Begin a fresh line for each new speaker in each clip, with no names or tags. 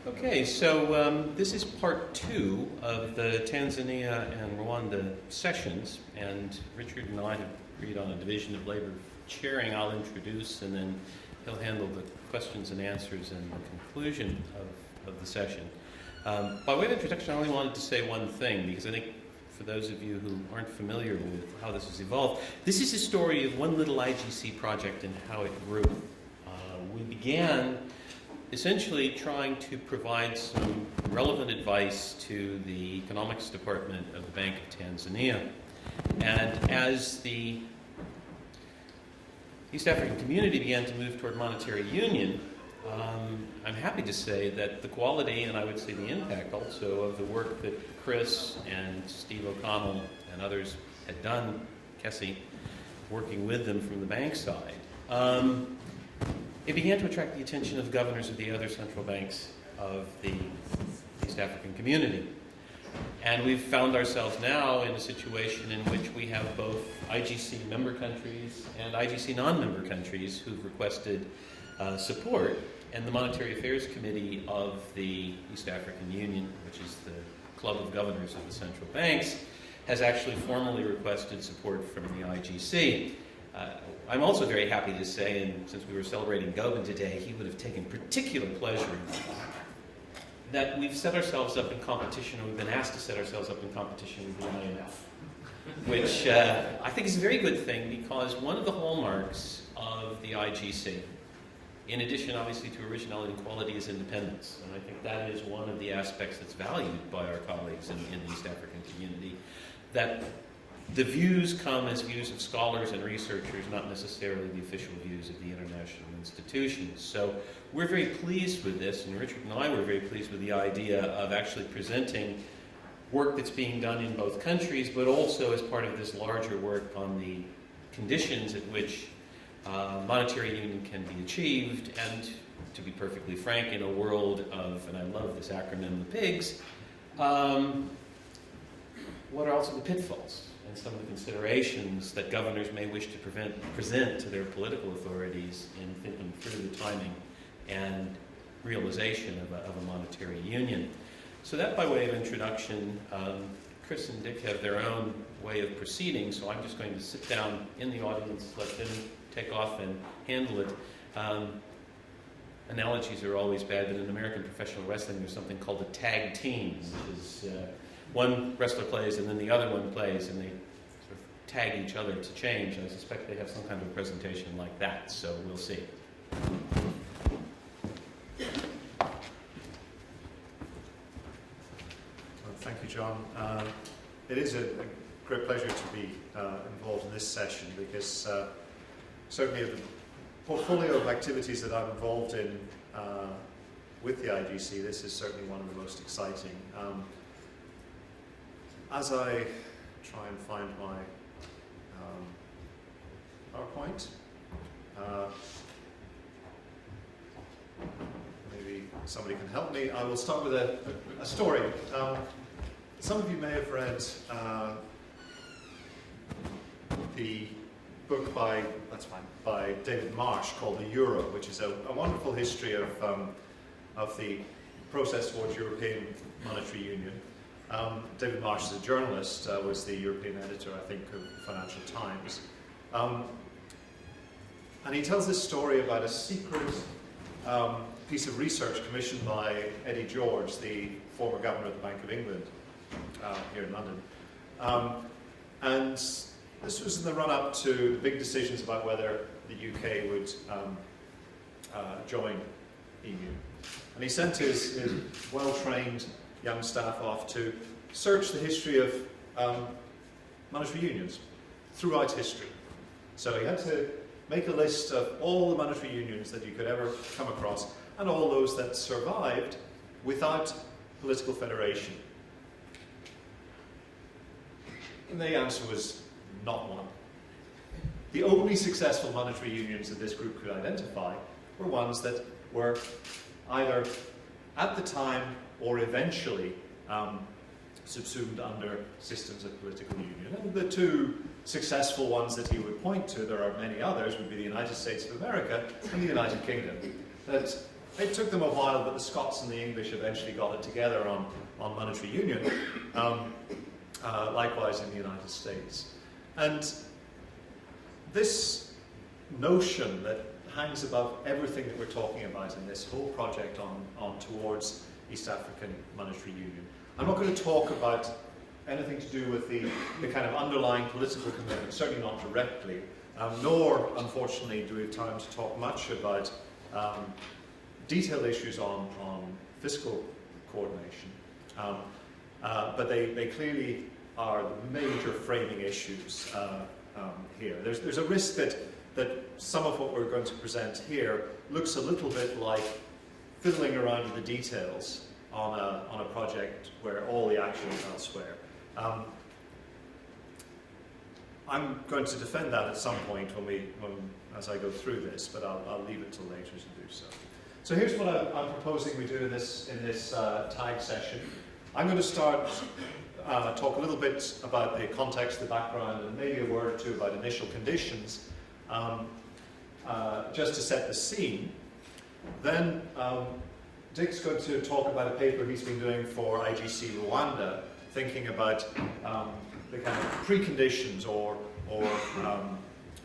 Okay, so this is part 2 of the Tanzania and Rwanda sessions, and Richard and I have agreed on a division of labor chairing. I'll introduce, and then he'll handle the questions and answers and the conclusion of the session. By way of introduction, I only wanted to say one thing, because I think for those of you who aren't familiar with how this has evolved, this is a story of one little IGC project and how it grew. We began essentially trying to provide some relevant advice to the economics department of the Bank of Tanzania. And as the East African community began to move toward monetary union, I'm happy to say that the quality, and I would say the impact also, of the work that Chris and Steve O'Connell and others had done, Kessie, working with them from the bank side, it began to attract the attention of governors of the other central banks of the East African community. And we've found ourselves now in a situation in which we have both IGC member countries and IGC non-member countries who've requested support, and the Monetary Affairs Committee of the East African Union, which is the club of governors of the central banks, has actually formally requested support from the IGC. I'm also very happy to say, and since we were celebrating Gobin today, he would have taken particular pleasure in that we've set ourselves up in competition, or we've been asked to set ourselves up in competition with the IMF, which I think is a very good thing, because one of the hallmarks of the IGC, in addition obviously to originality and quality, is independence. And I think that is one of the aspects that's valued by our colleagues in the East African community, that the views come as views of scholars and researchers, not necessarily the official views of the international institutions. So we're very pleased with this, and Richard and I were very pleased with the idea of actually presenting work that's being done in both countries, but also as part of this larger work on the conditions at which monetary union can be achieved, and to be perfectly frank, in a world of, and I love this acronym, the PIGS, what are also the pitfalls and some of the considerations that governors may wish to present to their political authorities in thinking through the timing and realization of a monetary union. So that by way of introduction. Chris and Dick have their own way of proceeding, so I'm just going to sit down in the audience, let them take off and handle it. Analogies are always bad, but in American professional wrestling there's something called a tag team, which is one wrestler plays and then the other one plays, and they sort of tag each other to change. I suspect they have some kind of a presentation like that, so we'll see.
Thank you, John. It is a great pleasure to be involved in this session, because certainly of the portfolio of activities that I'm involved in with the IGC, this is certainly one of the most exciting. As I try and find my PowerPoint, maybe somebody can help me. I will start with a story. Some of you may have read the book by David Marsh called The Euro, which is a wonderful history of the process towards European monetary union. David Marsh is a journalist, was the European editor, I think, of Financial Times. And he tells this story about a secret piece of research commissioned by Eddie George, the former governor of the Bank of England, here in London. And this was in the run-up to the big decisions about whether the UK would join EU. And he sent his well-trained young staff off to search the history of monetary unions throughout history. So he had to make a list of all the monetary unions that you could ever come across, and all those that survived without political federation. And the answer was not one. The only successful monetary unions that this group could identify were ones that were either at the time or eventually subsumed under systems of political union. And the two successful ones that he would point to, there are many others, would be the United States of America and the United Kingdom, that it took them a while, but the Scots and the English eventually got it together on monetary union, likewise in the United States. And this notion that hangs above everything that we're talking about in this whole project on towards East African monetary union. I'm not going to talk about anything to do with the kind of underlying political commitment, certainly not directly, nor, unfortunately, do we have time to talk much about detailed issues on fiscal coordination. But they clearly are the major framing issues here. There's a risk that some of what we're going to present here looks a little bit like fiddling around with the details on a project where all the action is elsewhere. I'm going to defend that at some point as I go through this, but I'll leave it till later to do so. So here's what I'm proposing we do in this tag session. I'm going to start talk a little bit about the context, the background, and maybe a word or two about initial conditions, just to set the scene. Then Dick's going to talk about a paper he's been doing for IGC Rwanda, thinking about the kind of preconditions or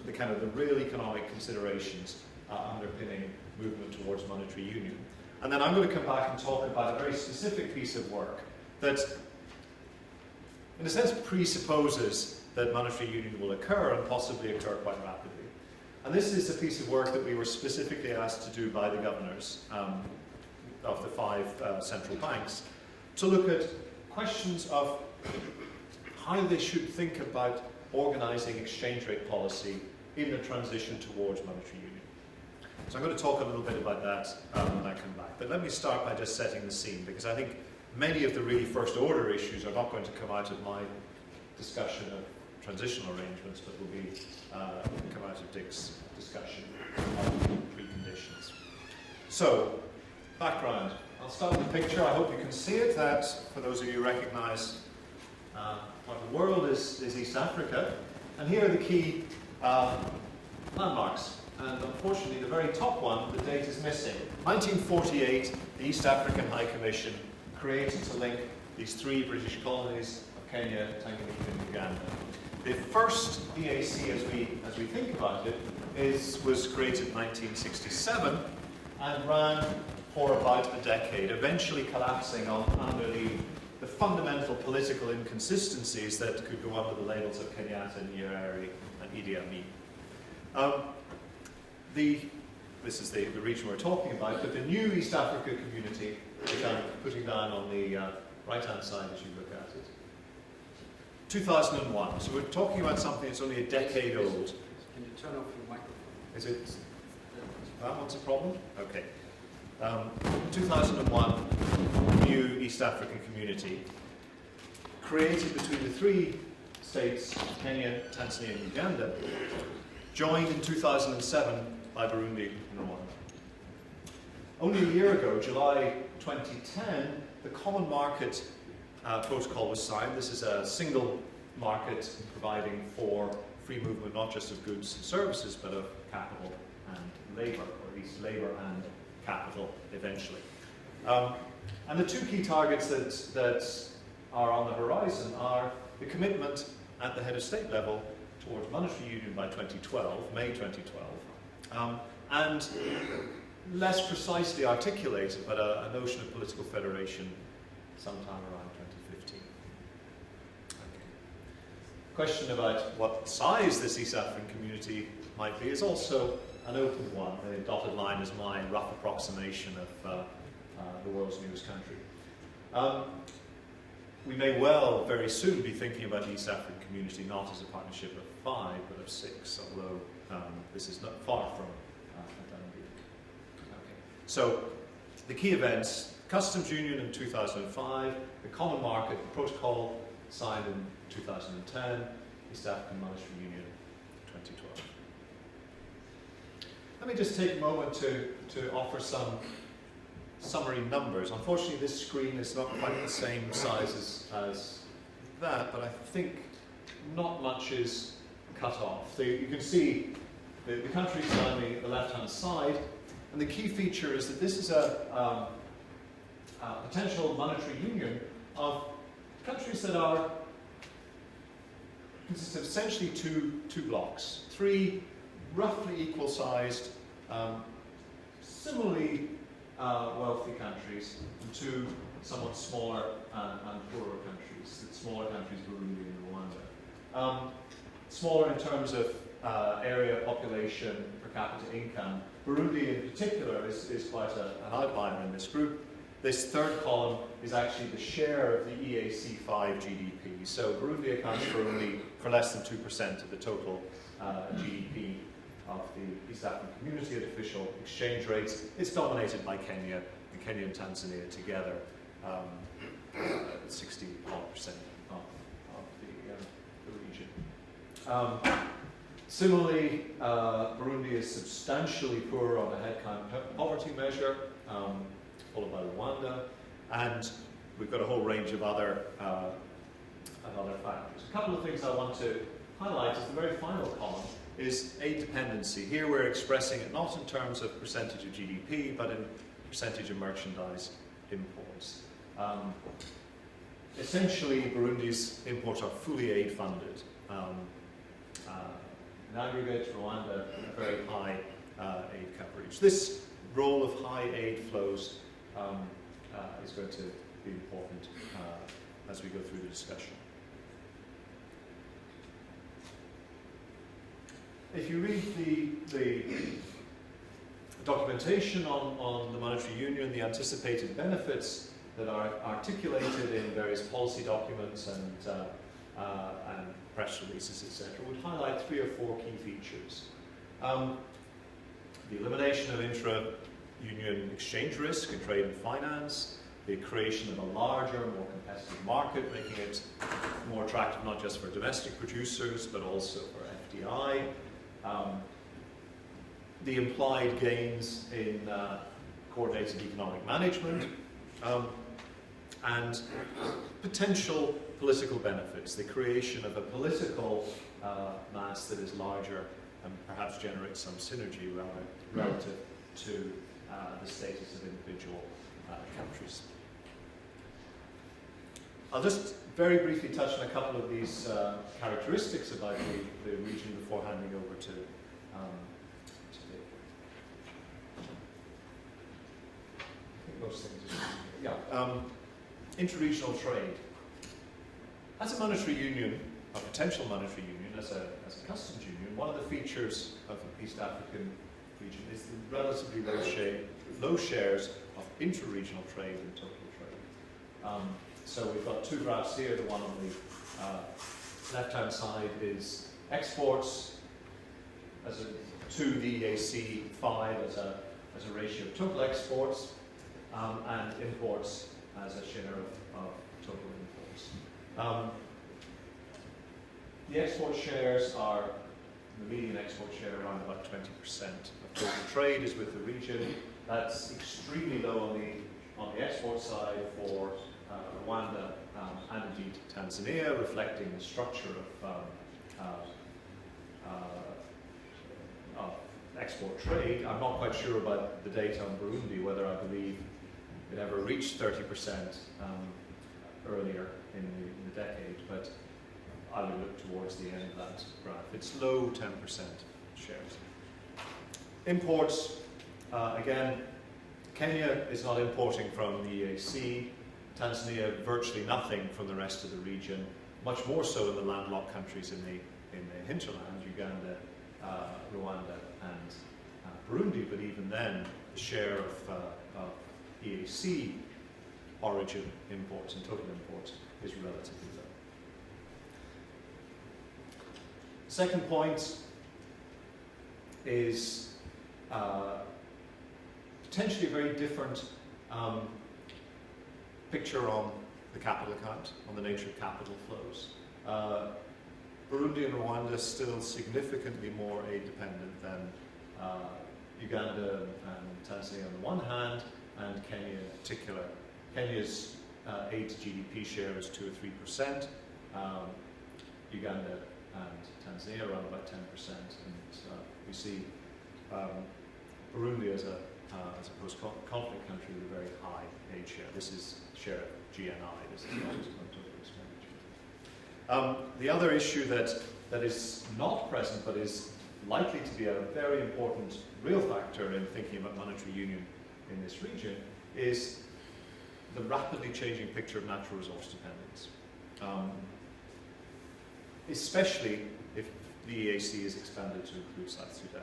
the kind of the real economic considerations underpinning movement towards monetary union. And then I'm going to come back and talk about a very specific piece of work that, in a sense, presupposes that monetary union will occur and possibly occur quite rapidly. And this is a piece of work that we were specifically asked to do by the governors of the 5 central banks to look at questions of how they should think about organising exchange rate policy in the transition towards monetary union. So I'm going to talk a little bit about that when I come back. But let me start by just setting the scene, because I think many of the really first order issues are not going to come out of my discussion of transitional arrangements, but will be come out of Dick's discussion of preconditions. So, background. I'll start with the picture. I hope you can see it. That, for those of you who recognise what the world is East Africa. And here are the key landmarks. And unfortunately, the very top one, the date is missing. 1948, the East African High Commission created to link these 3 British colonies of Kenya, Tanzania, and Uganda. The first EAC, as we think about it, was created in 1967 and ran for about a decade, eventually collapsing under the fundamental political inconsistencies that could go under the labels of Kenyatta, Nyerere, and Idi Amin. This is the region we're talking about, but the new East Africa community, which I'm putting down on the right-hand side as you look at it, 2001. So we're talking about something that's only a decade old.
Can you turn off your microphone?
Is it? That one's a problem? Okay. 2001, new East African community, created between the 3 states, Kenya, Tanzania, and Uganda, joined in 2007 by Burundi and Rwanda. Only a year ago, July 2010, the Common Market Protocol was signed. This is a single market providing for free movement not just of goods and services, but of capital and labour, or at least labour and capital eventually. And the 2 key targets that are on the horizon are the commitment at the head of state level towards monetary union by 2012, May 2012, and less precisely articulated, but a notion of political federation sometime around 2015. Okay. Question about what size this East African community might be is also an open one. The dotted line is my rough approximation of the world's newest country. We may well very soon be thinking about the East African community not as a partnership of 5, but of 6, although this is not far from a done deal. Okay. So, the key events: Customs Union in 2005, the Common Market Protocol signed in 2010, East African Monetary Union 2012. Let me just take a moment to offer some summary numbers. Unfortunately, this screen is not quite the same size as that, but I think not much is cut off. So you can see the countries on the left-hand side, And the key feature is that this is a potential monetary union of countries that consist of essentially two blocks, three roughly equal-sized, similarly wealthy countries, and two somewhat smaller and poorer countries. The smaller countries, Burundi and Rwanda. Smaller in terms of area, population, per capita income. Burundi in particular is quite an outlier in this group. This third column is actually the share of the EAC 5 GDP. So Burundi accounts for less than 2% of the total GDP of the East African community at official exchange rates. It's dominated by Kenya, and Kenya and Tanzania together, 60% of the region. Similarly, Burundi is substantially poorer on a headcount poverty measure, followed by Rwanda, and we've got a whole range of other factors. A couple of things I want to highlight is the very final column is aid dependency. Here we're expressing it not in terms of percentage of GDP, but in percentage of merchandise imports. Essentially, Burundi's imports are fully aid funded. In aggregate, Rwanda, a very high aid coverage. This role of high aid flows is going to be important as we go through the discussion. If you read the documentation on the monetary union, the anticipated benefits that are articulated in various policy documents and press releases, etc., would highlight 3 or 4 key features. The elimination of intra-union exchange risk in trade and finance, the creation of a larger, more competitive market, making it more attractive not just for domestic producers, but also for FDI, the implied gains in coordinated economic management, and potential political benefits, the creation of a political mass that is larger and perhaps generates some synergy relative to the status of individual countries. I'll just very briefly touch on a couple of these characteristics about the region before handing over to Dick. I think most things are interregional trade. As a monetary union, a potential monetary union, as a customs union, one of the features of the East African region is the relatively low shares of interregional trade and total trade. So we've got 2 graphs here. The one on the left-hand side is exports to the EAC 5 as a ratio of total exports, and imports as a share of total imports. The export shares are, the median export share around about 20% of total trade is with the region. That's extremely low on the export side for Rwanda and indeed Tanzania, reflecting the structure of export trade. I'm not quite sure about the data on Burundi, whether I believe it ever reached 30% earlier in the decade, but I would look towards the end of that graph. It's low 10% shares. Imports, again, Kenya is not importing from the EAC. Tanzania, virtually nothing from the rest of the region, much more so in the landlocked countries in the hinterland, Uganda, Rwanda, and Burundi, but even then, the share of EAC origin imports and total imports is relatively low. Second point is potentially a very different picture on the capital account, on the nature of capital flows. Burundi and Rwanda are still significantly more aid dependent than Uganda and Tanzania on the one hand, and Kenya in particular. Kenya's aid to GDP share is 2 or 3%. Uganda and Tanzania around about 10%, and we see Burundi as as a post-conflict country with a very high aid share. This is share of GNI, this is not total expenditure. The other issue that is not present but is likely to be a very important real factor in thinking about monetary union in this region is the rapidly changing picture of natural resource dependence. Especially if the EAC is expanded to include South Sudan.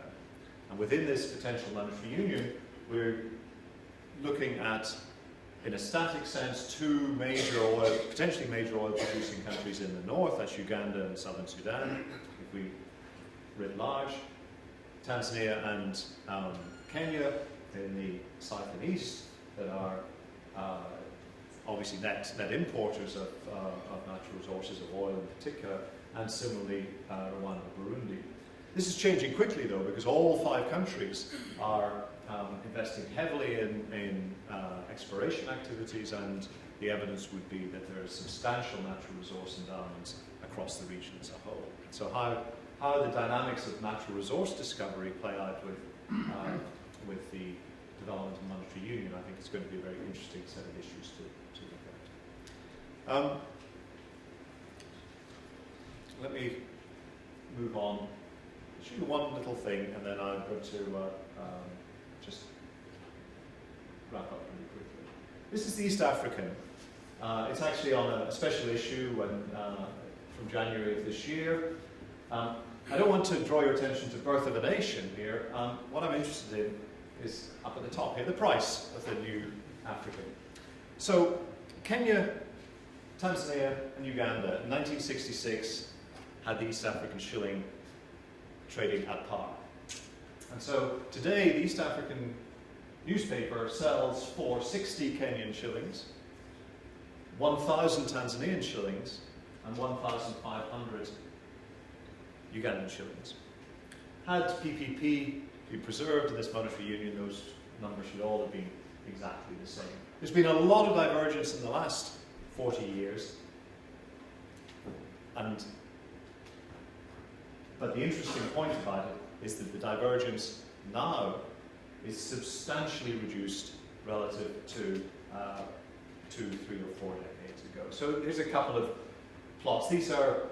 And within this potential monetary union, we're looking at, in a static sense, two potentially major oil producing countries in the north, that's Uganda and Southern Sudan, if we writ large, Tanzania and Kenya in the south and east that are obviously net importers of natural resources, of oil in particular, and similarly Rwanda, Burundi. This is changing quickly though, because all 5 countries are investing heavily in exploration activities, and the evidence would be that there is substantial natural resource endowments across the region as a whole. So how the dynamics of natural resource discovery play out with the development of monetary union, I think it's going to be a very interesting set of issues to look at. Let me move on. I'll show you one little thing, and then I'm going to just wrap up really quickly. This is the East African. It's actually on a special issue from January of this year. I don't want to draw your attention to Birth of a Nation here. What I'm interested in is up at the top here, the price of the new African. So Kenya, Tanzania and Uganda in 1966 had the East African shilling trading at par. And so today the East African newspaper sells for 60 Kenyan shillings, 1,000 Tanzanian shillings and 1,500 Ugandan shillings. Had PPP been preserved in this monetary union, those numbers should all have been exactly the same. There's been a lot of divergence in the last 40 years, but the interesting point about it is that the divergence now is substantially reduced relative to 2, 3 or 4 decades ago. So here's a couple of plots. These are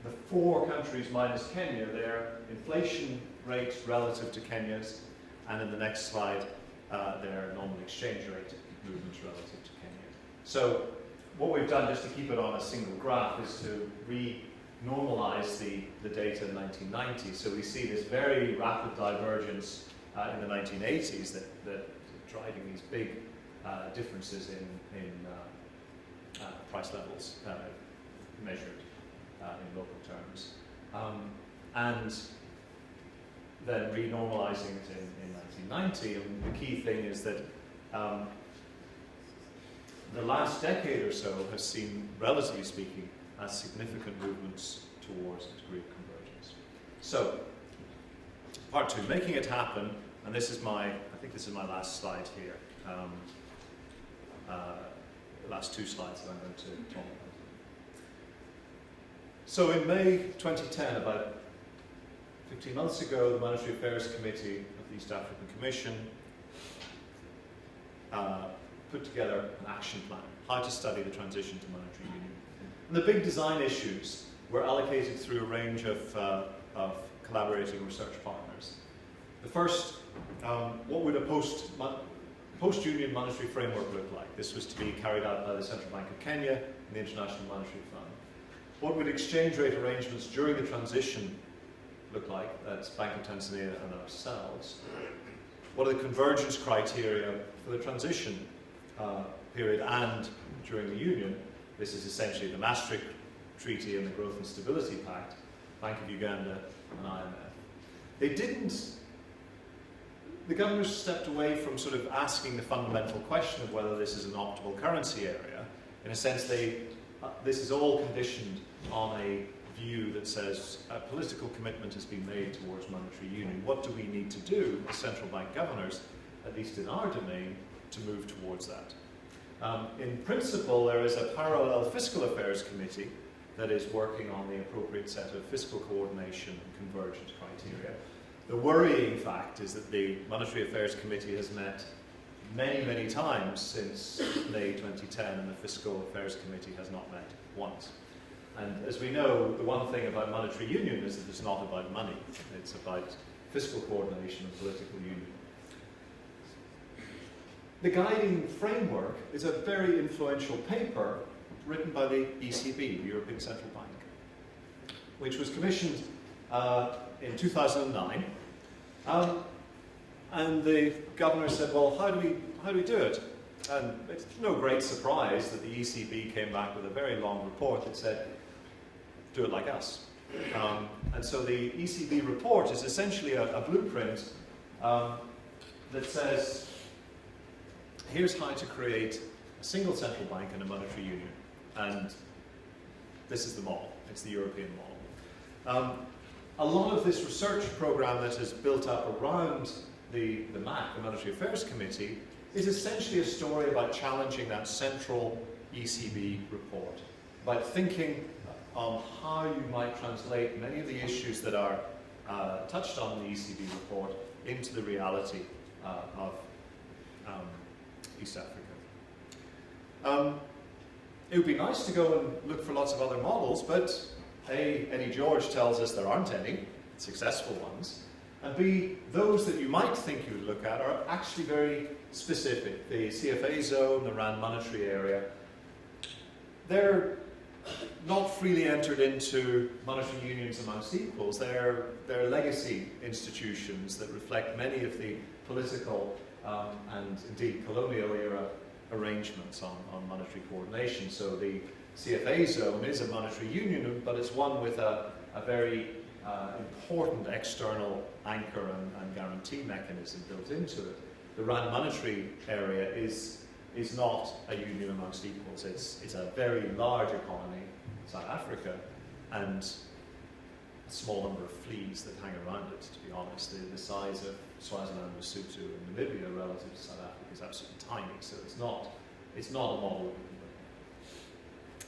the 4 countries minus Kenya, their inflation rates relative to Kenya's, and in the next slide, their nominal exchange rate movements relative to Kenya. So what we've done, just to keep it on a single graph, is to re-normalize the data in 1990. So we see this very rapid divergence in the 1980s that driving these big differences in price levels measured in local terms. And then renormalizing it in 1990. And the key thing is that the last decade or so has seen, relatively speaking, significant movements towards a degree of convergence. So, part 2, making it happen, and this is I think this is my last slide here. The last 2 slides that I'm going to talk about. So in May 2010, about 15 months ago, the Monetary Affairs Committee of the East African Commission put together an action plan, how to study the transition to monetary union. And the big design issues were allocated through a range of collaborating research partners. The first, what would a post-union monetary framework look like? This was to be carried out by the Central Bank of Kenya and the International Monetary Fund. What would exchange rate arrangements during the transition look like? That's Bank of Tanzania and ourselves. What are the convergence criteria for the transition period and during the union? This is essentially the Maastricht Treaty and the Growth and Stability Pact, Bank of Uganda and IMF. The governors stepped away from sort of asking the fundamental question of whether this is an optimal currency area. In a sense, this is all conditioned on a view that says a political commitment has been made towards monetary union. What do we need to do, the central bank governors, at least in our domain, to move towards that? In principle, there is a parallel fiscal affairs committee that is working on the appropriate set of fiscal coordination and convergence criteria. The worrying fact is that the Monetary Affairs Committee has met many, many times since May 2010, and the Fiscal Affairs Committee has not met once. And as we know, the one thing about monetary union is that it's not about money. It's about fiscal coordination and political union. The guiding framework is a very influential paper written by the ECB, the European Central Bank, which was commissioned in 2009. And the governor said, well, how do we do it? And it's no great surprise that the ECB came back with a very long report that said, do it like us. And so the ECB report is essentially a blueprint that says, here's how to create a single central bank and a monetary union. And this is the model. It's the European model. A lot of this research program that is built up around the MAC, the Monetary Affairs Committee, is essentially a story about challenging that central ECB report, about thinking on how you might translate many of the issues that are touched on in the ECB report into the reality of East Africa. It would be nice to go and look for lots of other models, but A, Eddie George tells us there aren't any successful ones, and B, those that you might think you would look at are actually very specific. The CFA zone, the RAND monetary area, they're not freely entered into monetary unions amongst equals. They're legacy institutions that reflect many of the political and indeed colonial era arrangements on monetary coordination. So the CFA zone is a monetary union, but it's one with a very important external anchor and guarantee mechanism built into it. The RAND monetary area is not a union amongst equals. It's a very large economy, South Africa, and a small number of fleas that hang around it, to be honest. The size of Swaziland, Lesotho, and Namibia relative to South Africa is absolutely tiny, so it's not a model.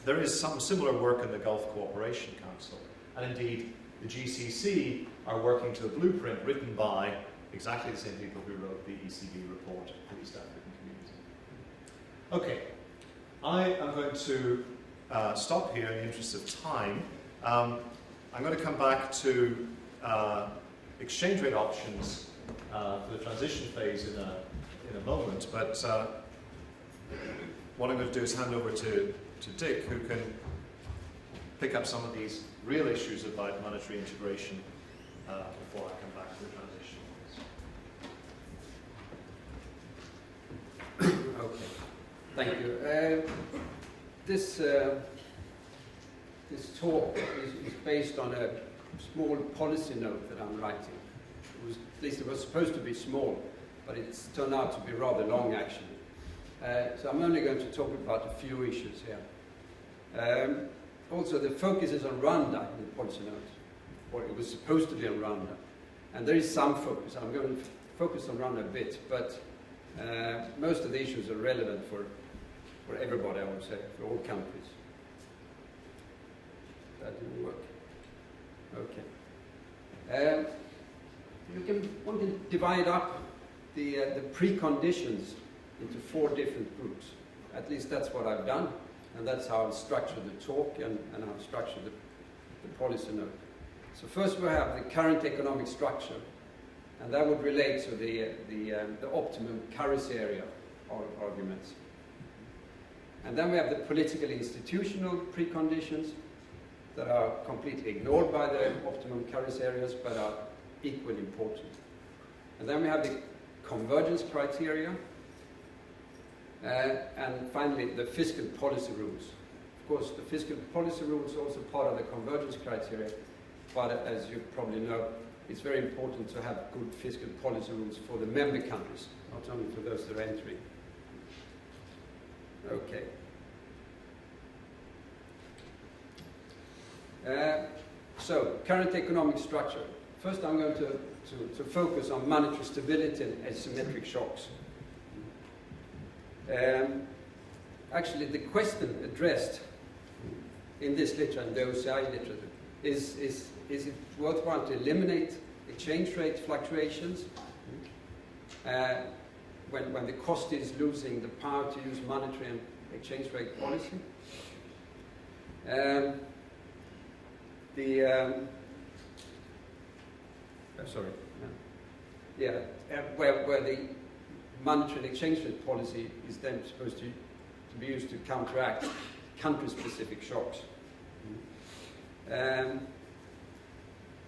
There is some similar work in the Gulf Cooperation Council, and indeed the GCC are working to a blueprint written by exactly the same people who wrote the ECB report for the East African Community. Okay, I am going to stop here in the interest of time. I'm going to come back to exchange rate options for the transition phase in a moment, but what I'm going to do is hand over to Dick, who can pick up some of these real issues about monetary integration before I come back to the transition.
Okay, thank you. This talk is based on a small policy note that I'm writing. At least it was supposed to be small, but it's turned out to be rather long, actually. So I'm only going to talk about a few issues here. Also, the focus is on Rwanda in the policy note, or it was supposed to be on Rwanda. And there is some focus. I'm going to focus on Rwanda a bit, but most of the issues are relevant for everybody, I would say, for all countries. That didn't work. Okay. One can divide up the preconditions into 4 different groups. At least that's what I've done, and that's how I've structured the talk and how I've structured the policy note. So first we have the current economic structure, and that would relate to the optimum currency area arguments. And then we have the political institutional preconditions that are completely ignored by the optimum currency areas but are equally important. And then we have the convergence criteria, and finally the fiscal policy rules. Of course, the fiscal policy rules are also part of the convergence criteria, but as you probably know, it's very important to have good fiscal policy rules for the member countries, not only for those that are entering. Okay. So, current economic structure. First I'm going to focus on monetary stability and asymmetric shocks. Actually, the question addressed in this literature and the OCI literature is it worthwhile to eliminate exchange rate fluctuations, when the cost is losing the power to use monetary and exchange rate policy. Where the monetary and exchange rate policy is then supposed to be used to counteract country-specific shocks.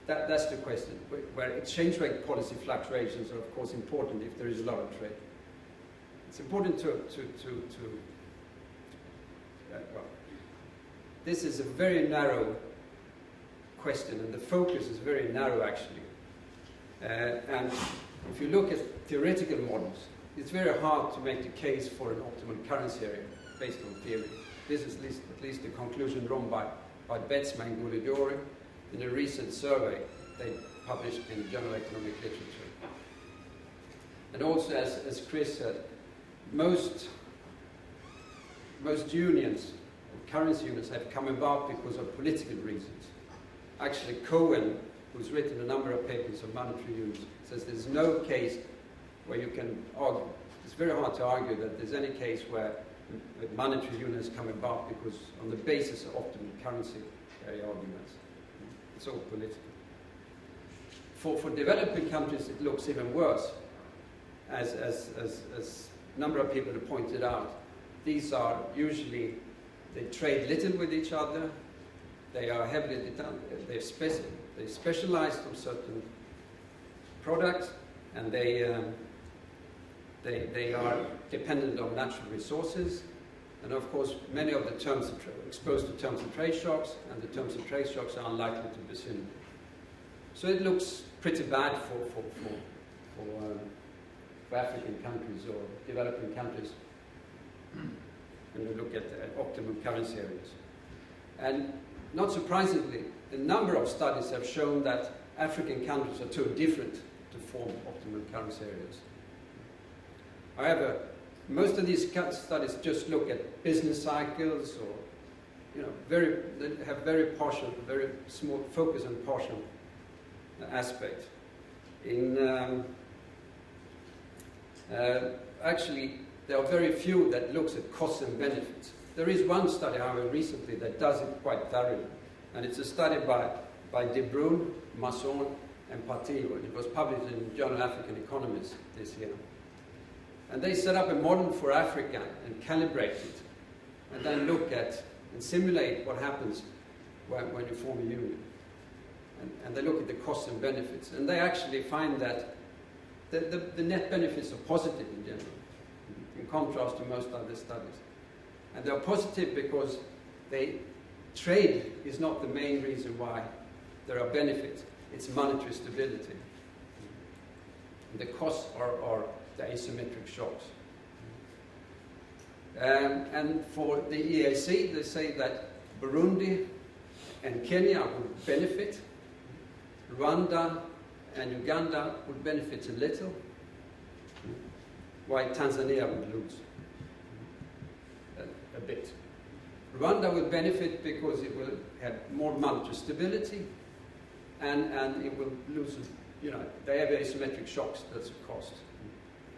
That's the question, where exchange rate policy fluctuations are of course important if there is a lot of trade. It's important this is a very narrow question, and the focus is very narrow actually. And if you look at theoretical models, it's very hard to make the case for an optimal currency area based on theory. This is at least the conclusion drawn by Betzma and Goulidiori in a recent survey they published in the Journal of Economic Literature. And also, as Chris said, most unions, currency unions, have come about because of political reasons. Actually, Cohen, who's written a number of papers on monetary unions, says there's no case where you can argue, it's very hard to argue that there's any case where monetary unions come about because on the basis of optimal currency area arguments. It's all political. For developing countries, it looks even worse. As a number of people have pointed out, these are usually, they trade little with each other, they are heavily, they're specialized on certain products, and they are dependent on natural resources. And of course, many of the terms are exposed to terms and trade shocks, and the terms and trade shocks are unlikely to be seen. So it looks pretty bad for African countries or developing countries when you look at optimum currency areas. And not surprisingly, a number of studies have shown that African countries are too different to form optimum currency areas. However, most of these studies just look at business cycles, or they have very partial, very small focus on partial aspect. Actually, there are very few that looks at costs and benefits. There is one study, however, recently that does it quite thoroughly, and it's a study by De Bruyn, Masson, and Patillo, and it was published in the Journal of African Economists this year. And they set up a model for Africa and calibrate it, and then look at and simulate what happens when you form a union. And they look at the costs and benefits, and they actually find that the net benefits are positive in general, in contrast to most other studies. And they're positive because trade is not the main reason why there are benefits. It's monetary stability. And the costs are the asymmetric shocks. And for the EAC, they say that Burundi and Kenya would benefit, Rwanda and Uganda would benefit a little, while Tanzania would lose a bit. Rwanda will benefit because it will have more monetary stability, and it will lose, they have asymmetric shocks, that's a cost.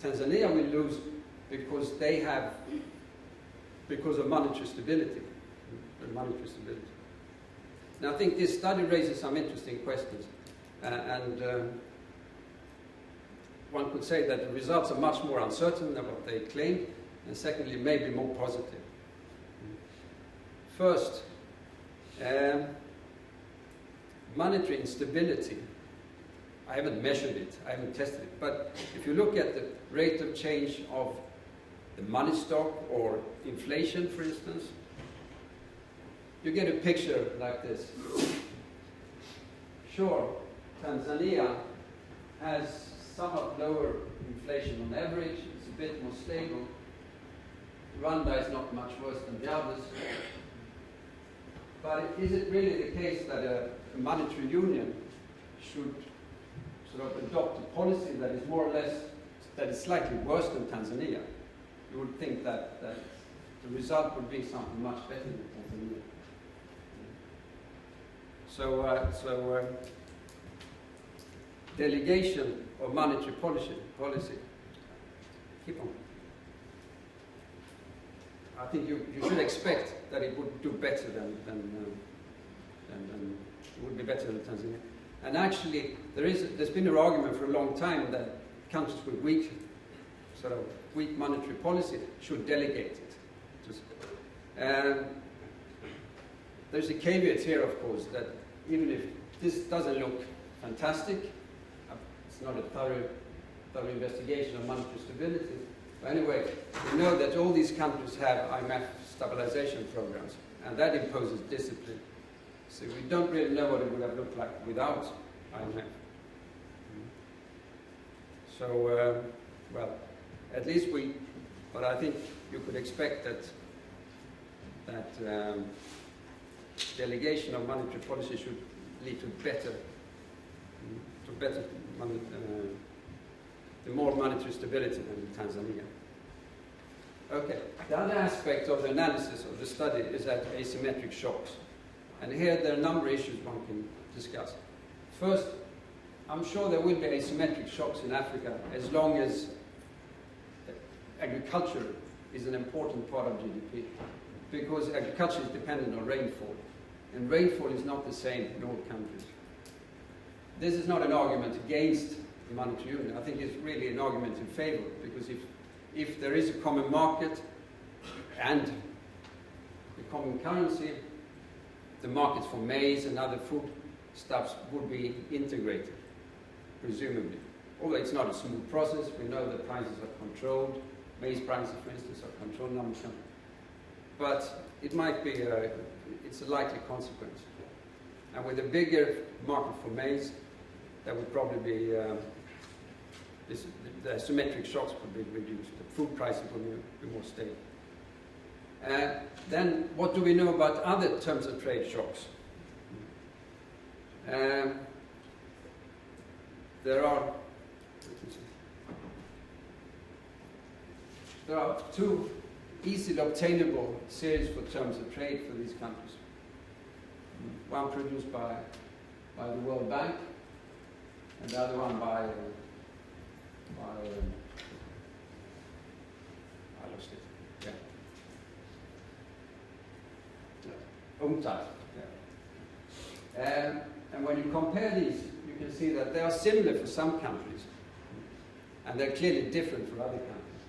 Tanzania will lose because of monetary stability. Now I think this study raises some interesting questions, and one could say that the results are much more uncertain than what they claim, and secondly, maybe more positive. First, monetary instability. I haven't measured it, I haven't tested it, but if you look at the rate of change of the money stock or inflation, for instance, you get a picture like this. Sure, Tanzania has somewhat lower inflation on average, it's a bit more stable. Rwanda is not much worse than the others. But is it really the case that a monetary union should sort of adopt a policy that is more or less, that is slightly worse than Tanzania? You would think that the result would be something much better than Tanzania. delegation of monetary policy. Keep on. I think you should expect that it would do better than it would be better than Tanzania. And actually, there's been an argument for a long time that countries with weak monetary policy should delegate it. There's a caveat here, of course, that even if this doesn't look fantastic, it's not a thorough investigation of monetary stability. But anyway, we know that all these countries have IMF stabilization programs, and that imposes discipline. So we don't really know what it would have looked like without IMF. So, well, at least but I think you could expect that delegation of monetary policy should lead to more monetary stability than in Tanzania. Okay, the other aspect of the analysis of the study is that asymmetric shocks. And here there are a number of issues one can discuss. First, I'm sure there will be asymmetric shocks in Africa as long as agriculture is an important part of GDP, because agriculture is dependent on rainfall, and rainfall is not the same in all countries. This is not an argument against the monetary union. I think it's really an argument in favor, because if there is a common market and a common currency, the markets for maize and other food stuffs would be integrated, presumably. Although it's not a smooth process, we know that prices are controlled. Maize prices, for instance, are controlled in some countries. But it might be, it's a likely consequence. And with a bigger market for maize, that would probably be, the asymmetric shocks would be reduced. The food prices would be more stable. Then, what do we know about other terms of trade shocks? There are two easily obtainable series for terms of trade for these countries. One produced by the World Bank, and the other one by I lost it. Yeah. Untitled. Yeah. And when you compare these, you can see that they are similar for some countries, and they're clearly different for other countries.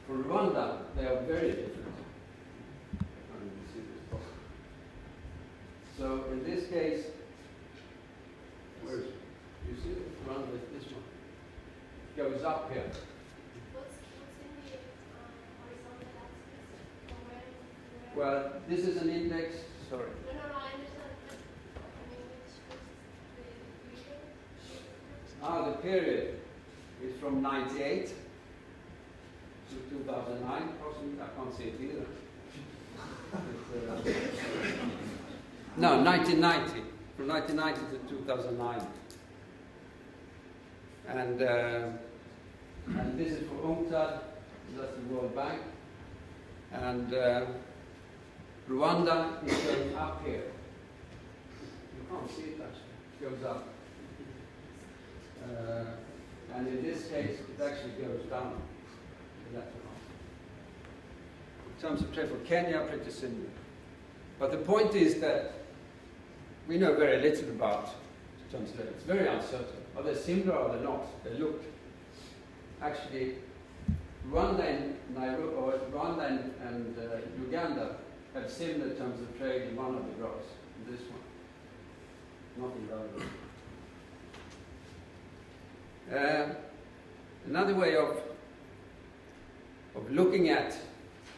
For Rwanda, they are very different. So in this case, you see it? Rwanda is this one. It goes up here.
What's in the horizontal axis? From where?
Well, this is an index. Sorry.
No, I understand. I mean, which is the period?
The period is from 98 to 2009, approximately. I can't see it either. No, 1990. From 1990 to 2009. And this is for UNCTAD, that's the World Bank. And Rwanda is going up here. You can't see it actually, it goes up. And in this case, it actually goes down. In terms of trade for Kenya, pretty similar. But the point is that we know very little about terms of trade. It's very uncertain. Are they similar or are they not? They look. Actually, Rwanda and Uganda have similar terms of trade in one of the graphs, this one, not in the other one. Another way of looking at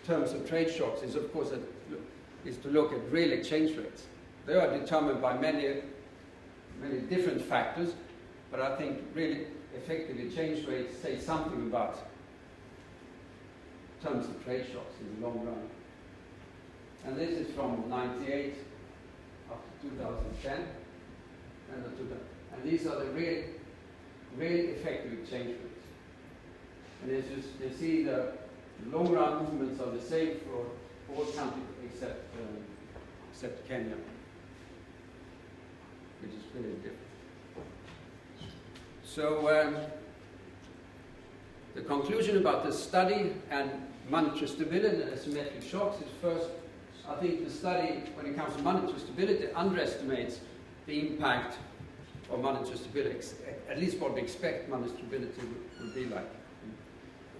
terms of trade shocks is, of course, is to look at real exchange rates. They are determined by many different factors, but I think really effectively exchange rates say something about terms of trade shocks in the long run. And this is from 98 up to 2010, and these are the real effective exchange rates. And as you see, the long run movements are the same for all countries except Kenya, which is really different. So the conclusion about the study and monetary stability and asymmetric shocks is first, I think the study, when it comes to monetary stability, underestimates the impact of monetary stability, at least what we expect monetary stability would be like.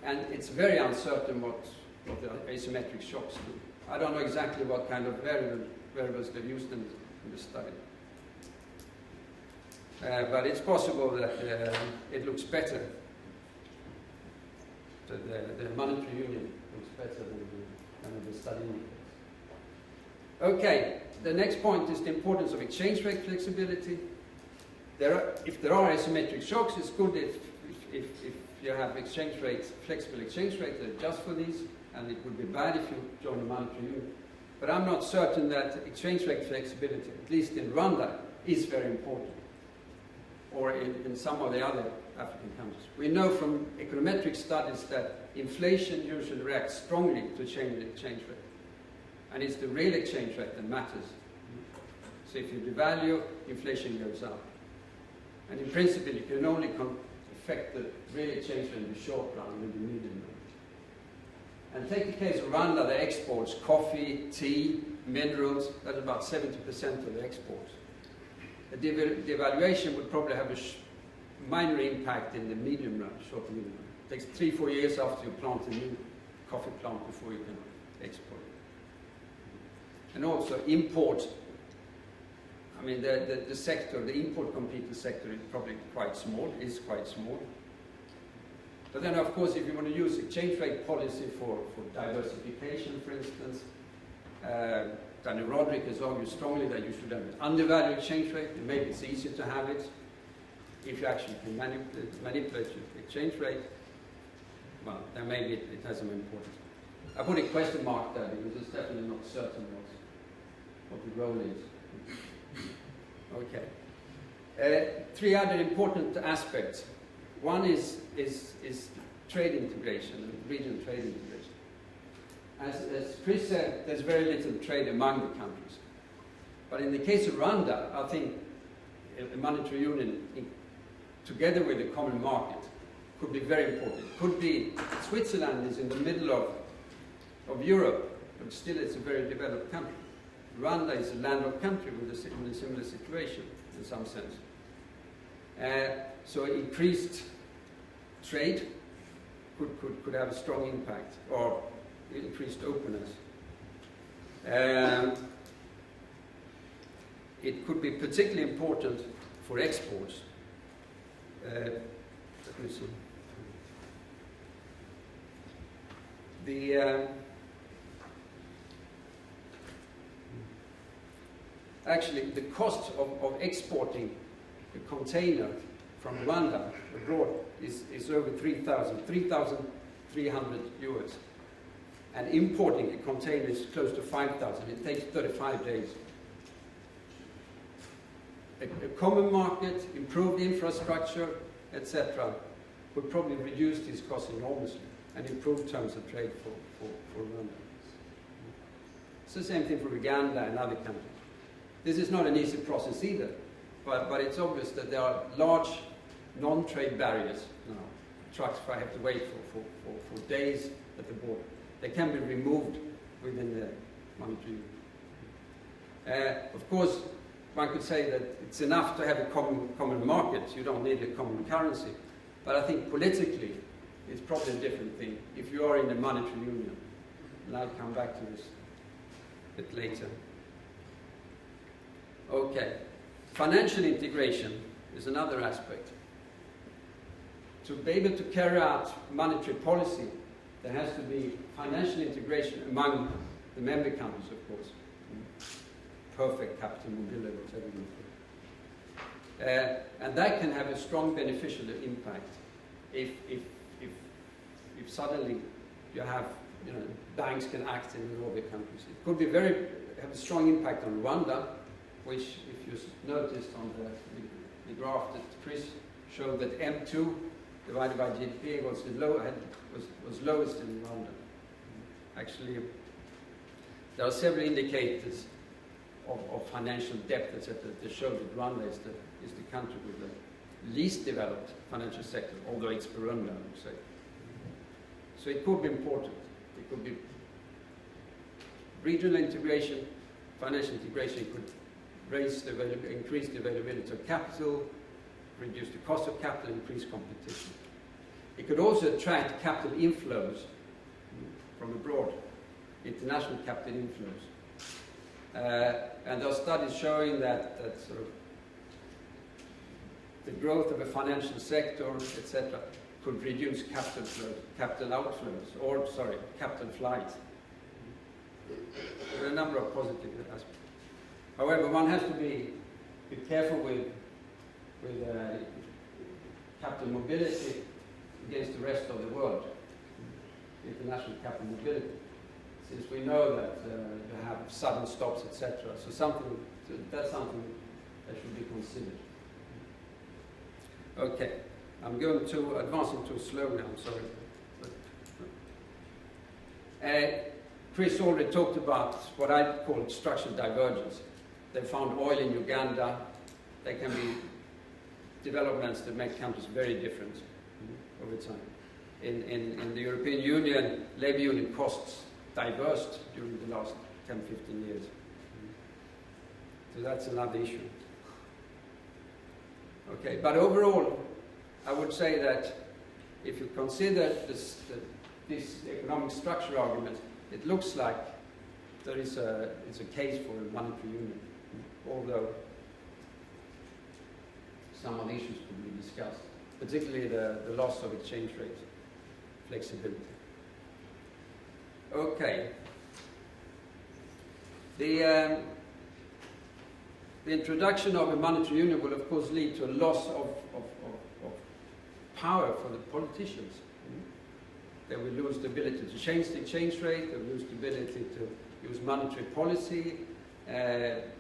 And it's very uncertain what the asymmetric shocks do. I don't know exactly what kind of variables they've used in the study. But it's possible that it looks better. The monetary union looks better than the study indicates. Okay, the next point is the importance of exchange rate flexibility. If there are asymmetric shocks, it's good if you have exchange rates, flexible exchange rates that adjust for these, and it would be bad if you join the monetary union. But I'm not certain that exchange rate flexibility, at least in Rwanda, is very important, or in some of the other African countries. We know from econometric studies that inflation usually reacts strongly to change in exchange rate. And it's the real exchange rate that matters. So if you devalue, inflation goes up. And in principle, you can only affect the real exchange rate in the short run and the medium run. And take the case of Rwanda, that exports coffee, tea, minerals. That's about 70% of the exports. A devaluation would probably have a minor impact in the medium run, short and medium run. It takes 3-4 years after you plant a new coffee plant before you can export it. And also import. I mean, the sector, the import competing sector is probably quite small, is quite small. But then, of course, if you want to use exchange rate policy for diversification, for instance, Daniel Roderick has argued strongly that you should have an undervalued exchange rate, and maybe it's easier to have it if you actually can manipulate your exchange rate. Well, then maybe it has some importance. I put a question mark there because it's definitely not certain what the role is. Okay. 3 other important aspects. One is trade integration and regional trade integration. As Chris said, there's very little trade among the countries. But in the case of Rwanda, I think a monetary union together with a common market could be very important. It could be, Switzerland is in the middle of Europe, but still it's a very developed country. Rwanda is a landlocked country with a similar situation in some sense. So increased trade could have a strong impact, or increased openness. It could be particularly important for exports. Let me see. Actually, the cost of exporting a container from Rwanda abroad is over 3,300 euros. And importing a container is close to 5,000. It takes 35 days. A common market, improved infrastructure, etc., would probably reduce these costs enormously and improve terms of trade for Rwanda. It's the same thing for Uganda and other countries. This is not an easy process either, but it's obvious that there are large non-trade barriers now. Trucks have to wait for days at the border. They can be removed within the monetary union. Of course, one could say that it's enough to have a common market. You don't need a common currency. But I think politically, it's probably a different thing if you are in a monetary union. And I'll come back to this a bit later. Okay. Financial integration is another aspect. To be able to carry out monetary policy, there has to be financial integration among the member countries, of course. Perfect capital mobility, whatever you want. And that can have a strong beneficial impact if suddenly you have, banks can act in all the countries. It could be have a strong impact on Rwanda, which, if you noticed on the graph that Chris showed, that M2 divided by GDP was lowest in Rwanda. Actually, there are several indicators of financial depth, etc., that show that Rwanda is the country with least developed financial sector, although it's Burundi, I would say. So it could be important. It could be regional integration, financial integration could increase the availability of capital, reduce the cost of capital, increase competition. It could also attract capital inflows from abroad, international capital inflows. And there are studies showing that sort of the growth of a financial sector, etc., could reduce capital outflows, or capital flight. There are a number of positive aspects. However, one has to be careful with capital mobility against the rest of the world, international capital mobility, since we know that you have sudden stops, etc. So that's something that should be considered. Okay, I'm going to advance too slow now, I'm sorry. Chris already talked about what I call structural divergence. They found oil in Uganda. There can be developments that make countries very different over time. In the European Union, labor union costs diverged during the last 10, 15 years. So that's another issue. Okay, but overall, I would say that if you consider this economic structure argument, it looks like it's a case for a monetary union, although some of the issues could be discussed, particularly the loss of exchange rate flexibility. Okay. The introduction of a monetary union will, of course, lead to a loss of power for the politicians. They will lose the ability to change the exchange rate, they will lose the ability to use monetary policy,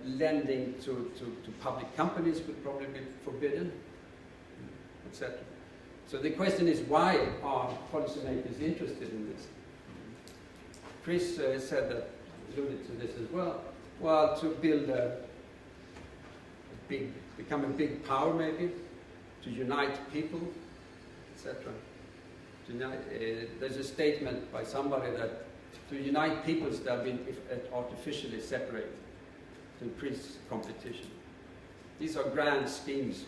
lending to public companies would probably be forbidden, etc. So the question is, why are policymakers interested in this? Chris said that, alluded to this as well. Well, to build become a big power maybe, to unite people, etc. There's a statement by somebody that to unite peoples that have been artificially separated, to increase competition. These are grand schemes.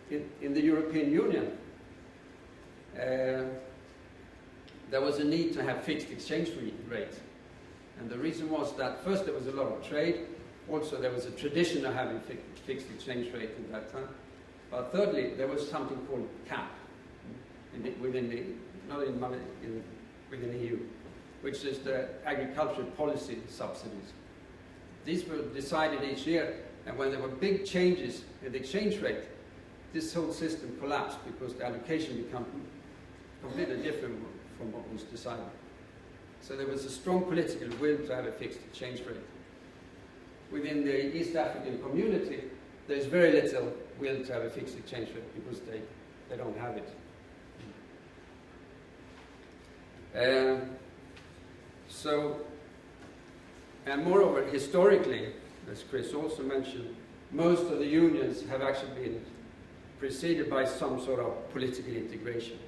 In the European Union, there was a need to have fixed exchange rate. And the reason was that first there was a lot of trade, also there was a tradition of having fixed exchange rate at that time. But thirdly, there was something called CAP within the EU, which is the agricultural policy subsidies. These were decided each year, and when there were big changes in the exchange rate, this whole system collapsed because the allocation became completely different from what was decided. So there was a strong political will to have a fixed exchange rate. Within the East African community, there's very little will to have a fixed exchange rate because they don't have it. And moreover, historically, as Chris also mentioned, most of the unions have actually been preceded by some sort of political integration.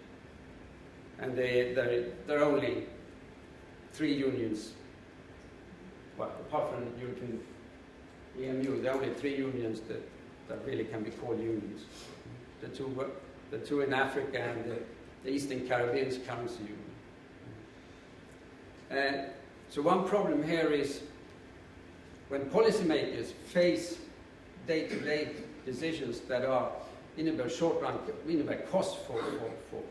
And there are only 3 unions, well, apart from the European EMU, there are only 3 unions that really can be called unions. The two in Africa and the Eastern Caribbean's currency union. So one problem here is when policymakers face day-to-day decisions that are in a very short run, in a very cost for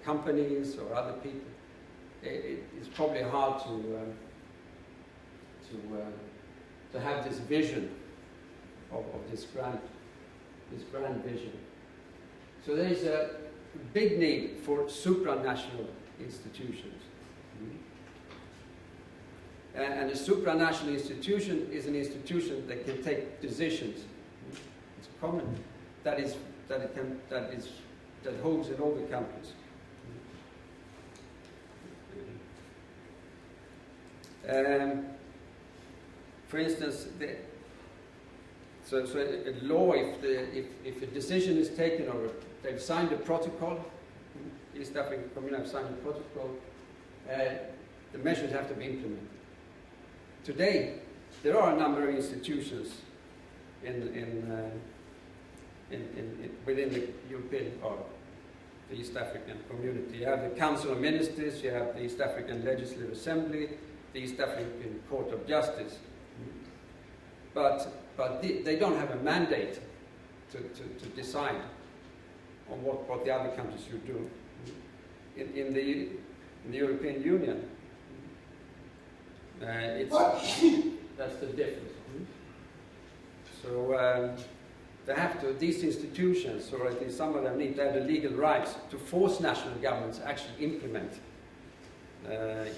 companies or other people, it's probably hard to have this vision of this grand vision. So there is a big need for supranational institutions. And a supranational institution is an institution that can take decisions. It's common that holds in all the countries. For instance, So a law, if a decision is taken or they've signed a protocol, East African Community have signed a protocol, the measures have to be implemented. Today, there are a number of institutions within the European or the East African Community. You have the Council of Ministers, you have the East African Legislative Assembly, the East African Court of Justice. But they don't have a mandate to decide on what the other countries should do. In the European Union, that's the difference. So these institutions, or at least some of them, need to have the legal rights to force national governments to actually implement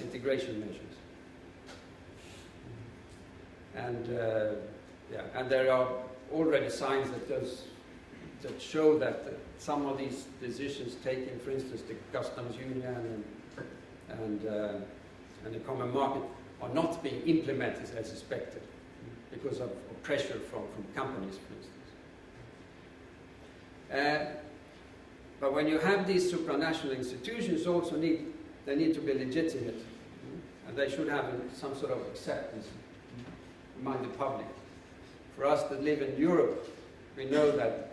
integration measures. And there are already signs that show that some of these decisions taken, for instance, the customs union and the common market, are not being implemented as expected because of pressure from companies, for instance. But when you have these supranational institutions, they need to be legitimate, and they should have some sort of acceptance among the public. For us that live in Europe, we know that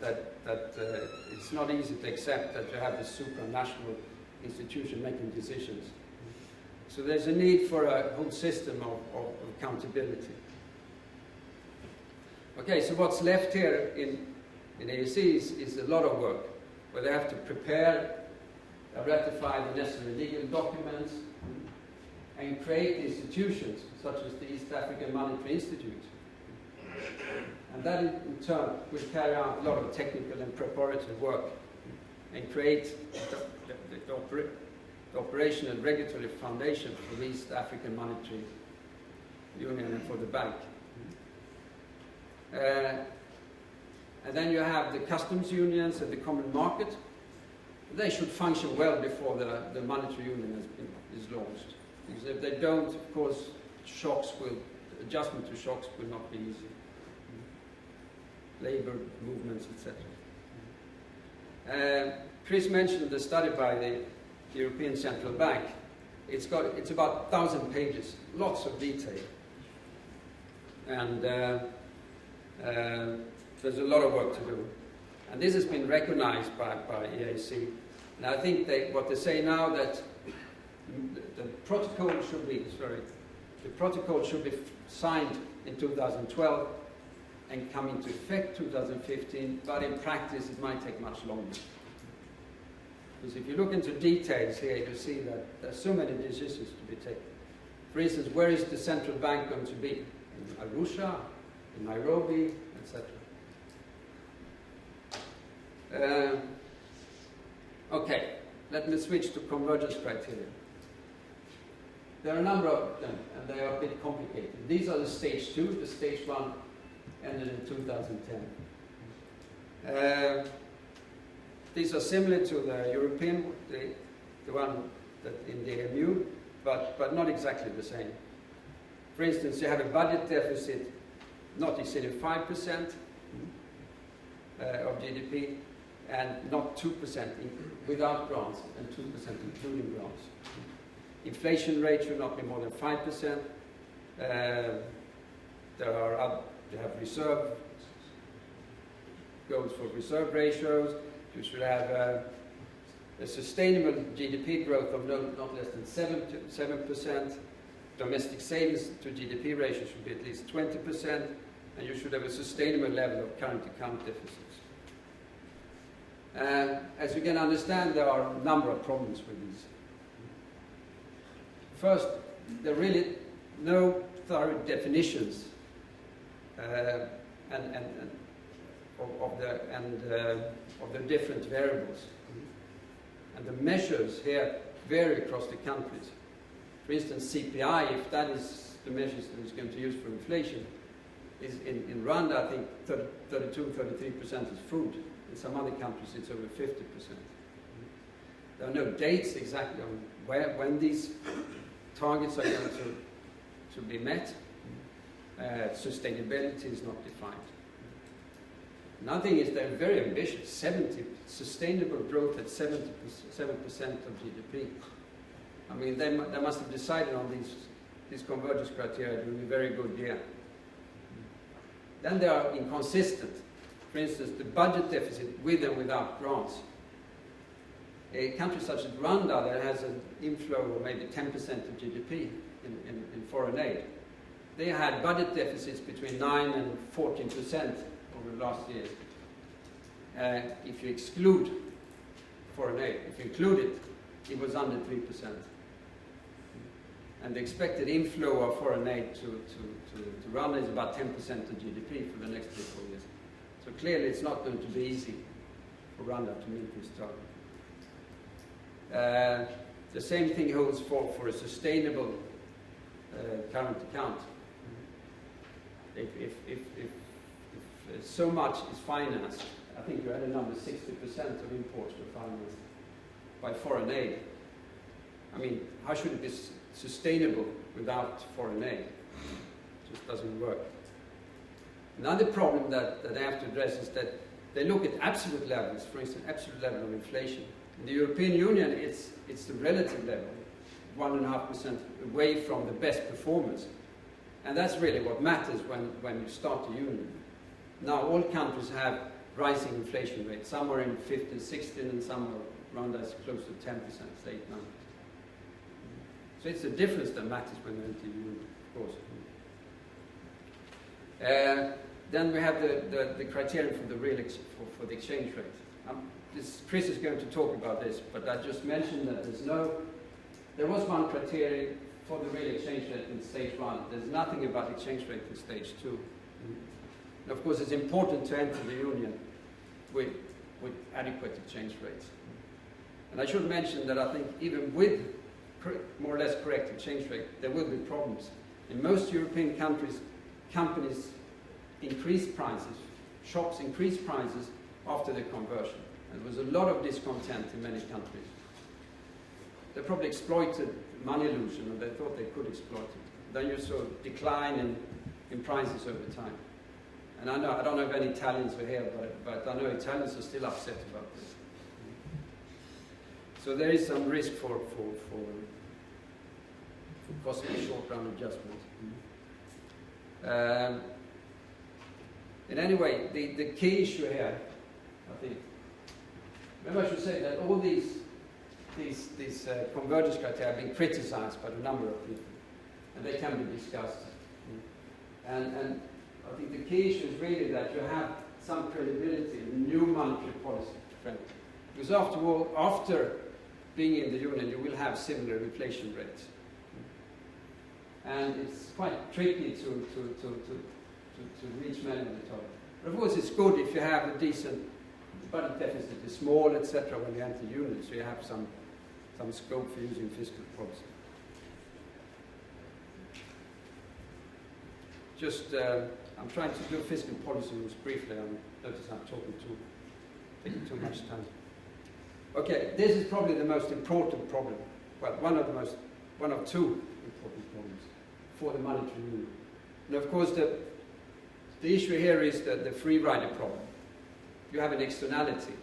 it's not easy to accept that you have a supranational institution making decisions. So there's a need for a whole system of accountability. Okay, so what's left here in AEC is a lot of work, where they have to prepare, ratify the necessary legal documents, and create institutions such as the East African Monetary Institute. And that in turn will carry out a lot of technical and preparatory work and create the operational regulatory foundation for the East African Monetary Union and for the bank. And then you have the customs unions and the common market. They should function well before the monetary union is launched. Because if they don't, of course, adjustment to shocks will not be easy. Labor movements, etc. Chris mentioned the study by the European Central Bank. It's about 1,000 pages, lots of detail. And there's a lot of work to do. And this has been recognized by EAC. And I think what they say now that the protocol should be signed in 2012 and come into effect 2015, but in practice it might take much longer. Because if you look into details here, you see that there are so many decisions to be taken. For instance, where is the central bank going to be? In Arusha, in Nairobi, etc. Okay, let me switch to convergence criteria. There are a number of them, and they are a bit complicated. These are the stage 2, the stage 1 ended in 2010. These are similar to the European, the one that in the EMU, but not exactly the same. For instance, you have a budget deficit not exceeding 5% of GDP, and not 2% without grants, and 2% including grants. Inflation rate should not be more than 5%. You have reserve goals for reserve ratios. You should have a sustainable GDP growth of not less than 7%. Domestic savings to GDP ratio should be at least 20%, and you should have a sustainable level of current account deficits. As you can understand, there are a number of problems with these. First, there are really no thorough definitions of the different variables. And the measures here vary across the countries. For instance, CPI, if that is the measures that is going to use for inflation, is in Rwanda, I think 32-33% is food. In some other countries, it's over 50%. There are no dates exactly on when these targets are going to be met. Sustainability is not defined. Another thing is they're very ambitious, sustainable growth at 7% of GDP. I mean, they must have decided on these convergence criteria during a very good year. Then they are inconsistent. For instance, the budget deficit with and without grants. A country such as Rwanda that has an inflow of maybe 10% of GDP in foreign aid, they had budget deficits between 9 and 14% over the last years. If you exclude foreign aid, if you include it, it was under 3%. And the expected inflow of foreign aid to Rwanda is about 10% of GDP for the next 3-4 years. So clearly it's not going to be easy for Rwanda to meet this target. The same thing holds for a sustainable current account. If so much is financed, I think you had a number, 60% of imports were financed by foreign aid. I mean, how should it be sustainable without foreign aid? It just doesn't work. Another problem that they have to address is that they look at absolute levels, for instance, absolute level of inflation. In the European Union, it's the relative level, 1.5% away from the best performers. And that's really what matters when you start the union. Now all countries have rising inflation rates. Some are in 15, 16, and some are around as close to 10%, 8, 9. So it's the difference that matters when you enter the union, of course. Then we have the criterion for the for the exchange rate. Chris is going to talk about this, but I just mentioned that there was one criterion for the real exchange rate in stage 1. There's nothing about exchange rate in stage 2. And of course, it's important to enter the union with adequate exchange rates. And I should mention that I think even with more or less correct exchange rate, there will be problems. In most European countries, companies increase prices, shops increase prices after the conversion. And there was a lot of discontent in many countries. They probably exploited money illusion, and they thought they could exploit it. Then you saw a decline in prices over time. And I don't know if any Italians were here, but I know Italians are still upset about this. So there is some risk for costly short-run adjustment. And anyway, the key issue here, I think, maybe I should say that all these convergence criteria have been criticized by a number of people, and they can be discussed. And I think the key issue is really that you have some credibility in the new monetary policy framework. Because after all, after being in the union, you will have similar inflation rates. And it's quite tricky to reach many of the targets. But of course, it's good if you have a decent budget deficit is small, etc., when you enter union, so you have some scope for using fiscal policy. Just, I'm trying to do fiscal policy rules briefly. I notice I'm taking too much time. Okay, this is probably the most important problem. Well, one of two important problems for the monetary union. And of course, the issue here is the free rider problem. You have an externality,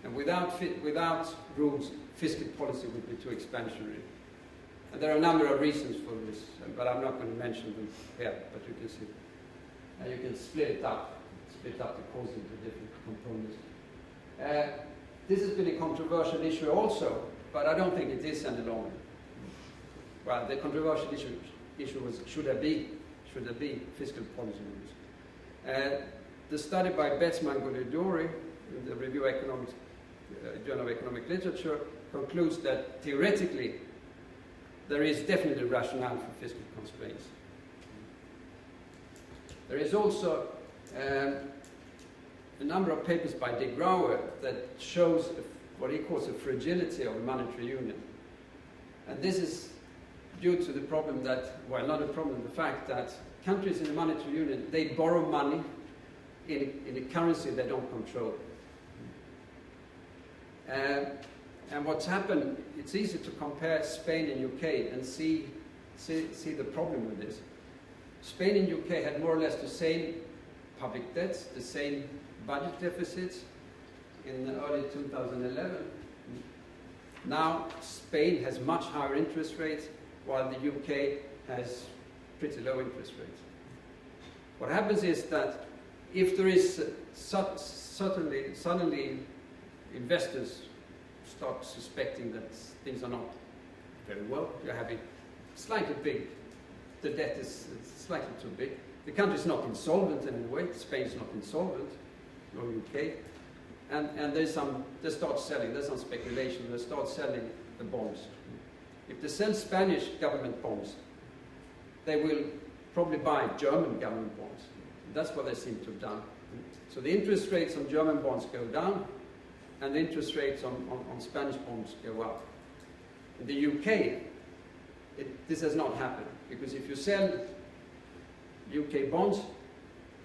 and without rules, fiscal policy would be too expansionary. And there are a number of reasons for this, but I'm not going to mention them here, but you can see. And you can split up the cause into different components. This has been a controversial issue also, but I don't think it is any longer. Well, the controversial issue was, should there be fiscal policy rules? The study by Betzman-Golidori in the Review Economics, Journal of Economic Literature concludes that theoretically there is definitely rationale for fiscal constraints. There is also a number of papers by De Grauer that shows what he calls a fragility of a monetary union. And this is due to the problem that, well, not a problem, the fact that countries in the monetary union, they borrow money in a currency they don't control. And what's happened, it's easy to compare Spain and UK and see the problem with this. Spain and UK had more or less the same public debts, the same budget deficits in early 2011. Now Spain has much higher interest rates, while the UK has pretty low interest rates. What happens is that if there is suddenly investors start suspecting that things are not very well, you're having slightly big, the debt is slightly too big. The country is not insolvent in any way, Spain is not insolvent, nor UK, and they start selling, there's some speculation, they start selling the bonds. If they sell Spanish government bonds, they will probably buy German government bonds. That's what they seem to have done. So the interest rates on German bonds go down, and the interest rates on Spanish bonds go up. In the UK, this has not happened, because if you sell UK bonds,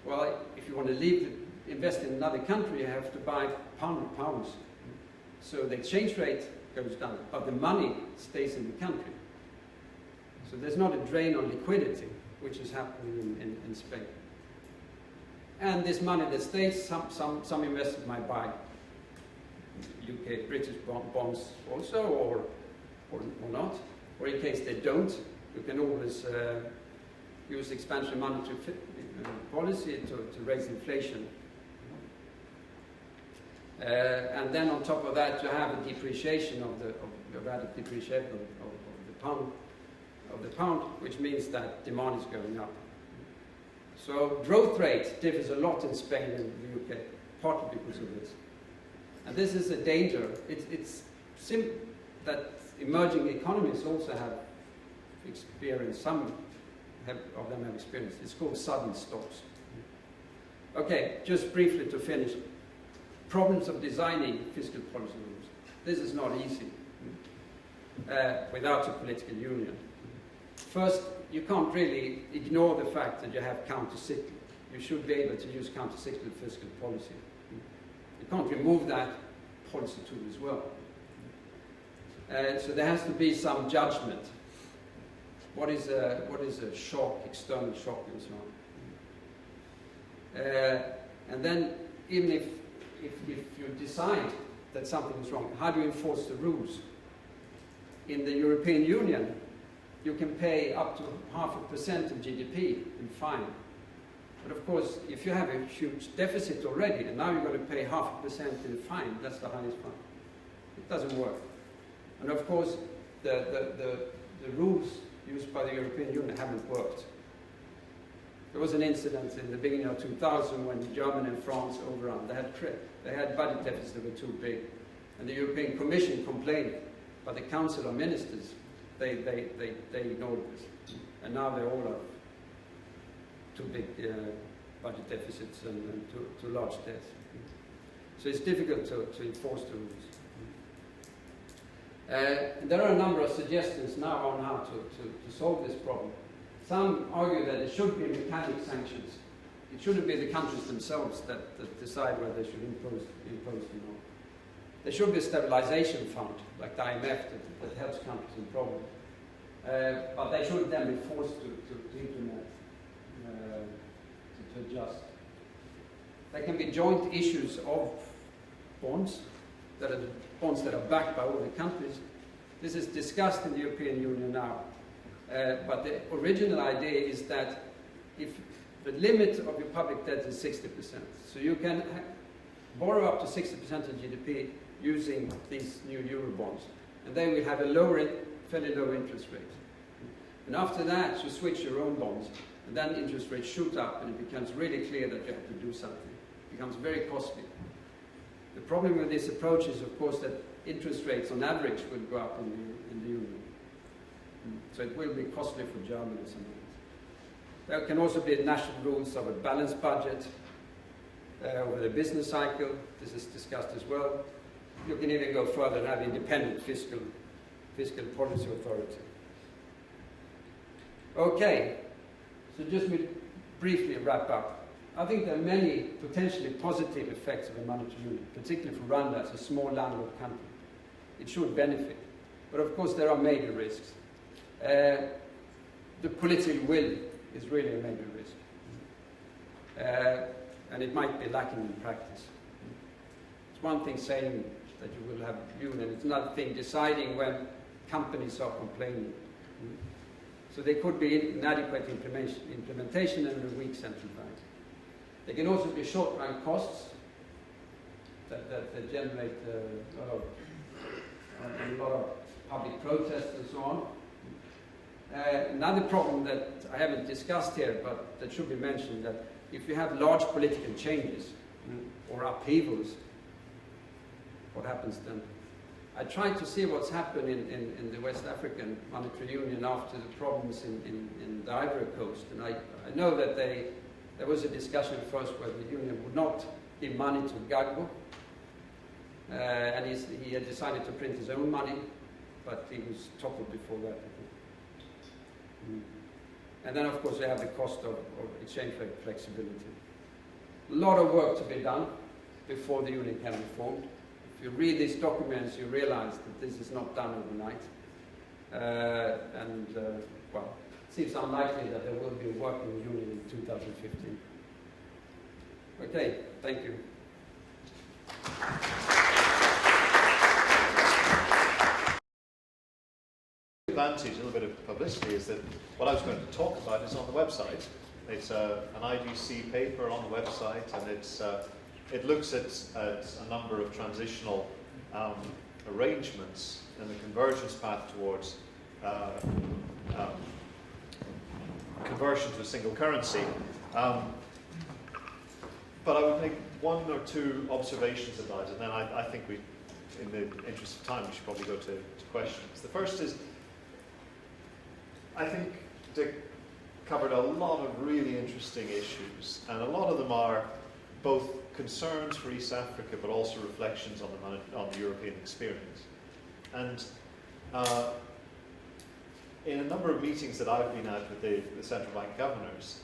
well, if you want to invest in another country, you have to buy pounds. So the exchange rate goes down, but the money stays in the country. So there's not a drain on liquidity, which is happening in Spain. And this money that stays, some investors might buy UK, British bonds also, or not. Or in case they don't, you can always use expansion monetary policy to raise inflation. And then on top of that, you have a depreciation of the radical depreciation of the pound, which means that demand is going up. So growth rate differs a lot in Spain and the UK, partly because of this. And this is a danger. It's that emerging economies also have experienced, some of them have experienced. It's called sudden stops. Okay, just briefly to finish. Problems of designing fiscal policy rules. This is not easy without a political union. First, you can't really ignore the fact that you have counter-cyclical. You should be able to use counter-cyclical fiscal policy. You can't remove that policy tool as well. So there has to be some judgment. What is a shock, external shock, and so on. And then, even if you decide that something is wrong, how do you enforce the rules? In the European Union, you can pay up to 0.5% of GDP in fine. But of course, if you have a huge deficit already, and now you're going to pay 0.5% in fine, that's the highest fine. It doesn't work. And of course, the rules used by the European Union haven't worked. There was an incident in the beginning of 2000 when Germany and France overrun. They had budget deficits that were too big. And the European Commission complained, but the Council of Ministers, they ignored this. And now they all have too big budget deficits and too large debts. So it's difficult to enforce the rules. There are a number of suggestions now on how to solve this problem. Some argue that it should be mechanic sanctions. It shouldn't be the countries themselves that decide whether they should impose or not. There should be a stabilization fund, like the IMF, that helps countries in problems. But they should then be forced to implement, to adjust. There can be joint issues of bonds that are backed by all the countries. This is discussed in the European Union now. But the original idea is that if the limit of your public debt is 60%, so you can borrow up to 60% of GDP using these new euro bonds, and then we have a fairly low interest rate. And after that, you switch your own bonds, and then interest rates shoot up, and it becomes really clear that you have to do something. It becomes very costly. The problem with this approach is, of course, that interest rates on average will go up in the Union. So it will be costly for Germany and some others. There can also be national rules of a balanced budget over the business cycle. This is discussed as well. You can even go further and have independent fiscal policy authority. Okay, so just briefly wrap up. I think there are many potentially positive effects of a monetary union, particularly for Rwanda as a small landlocked country. It should benefit. But of course there are major risks. The political will is really a major risk. and it might be lacking in practice. It's one thing saying that you will have union, it's another thing deciding when companies are complaining. So there could be inadequate implementation and a weak central bank. There can also be short-run costs that generate a lot of public protests and so on. Another problem that I haven't discussed here, but that should be mentioned, that if you have large political changes or upheavals, what happens then? I tried to see what's happened in the West African Monetary Union after the problems in the Ivory Coast, and I know that there was a discussion first where the union would not give money to Gbagbo, and he had decided to print his own money, but he was toppled before that, I think. And then, of course, you have the cost of exchange rate flexibility. A lot of work to be done before the union can be formed. If you read these documents, you realize that this is not done overnight. Well, it seems unlikely that there will be a working union in 2015. Okay, thank you.
The advantage, a little bit of publicity, is that what I was going to talk about is on the website. It's an IGC paper on the website, and it looks at a number of transitional arrangements in the convergence path towards conversion to a single currency. But I would make one or two observations about it, and then I think we, in the interest of time, we should probably go to questions. The first is, I think Dick covered a lot of really interesting issues, and a lot of them are both concerns for East Africa, but also reflections on the European experience. And in a number of meetings that I've been at with the central bank governors,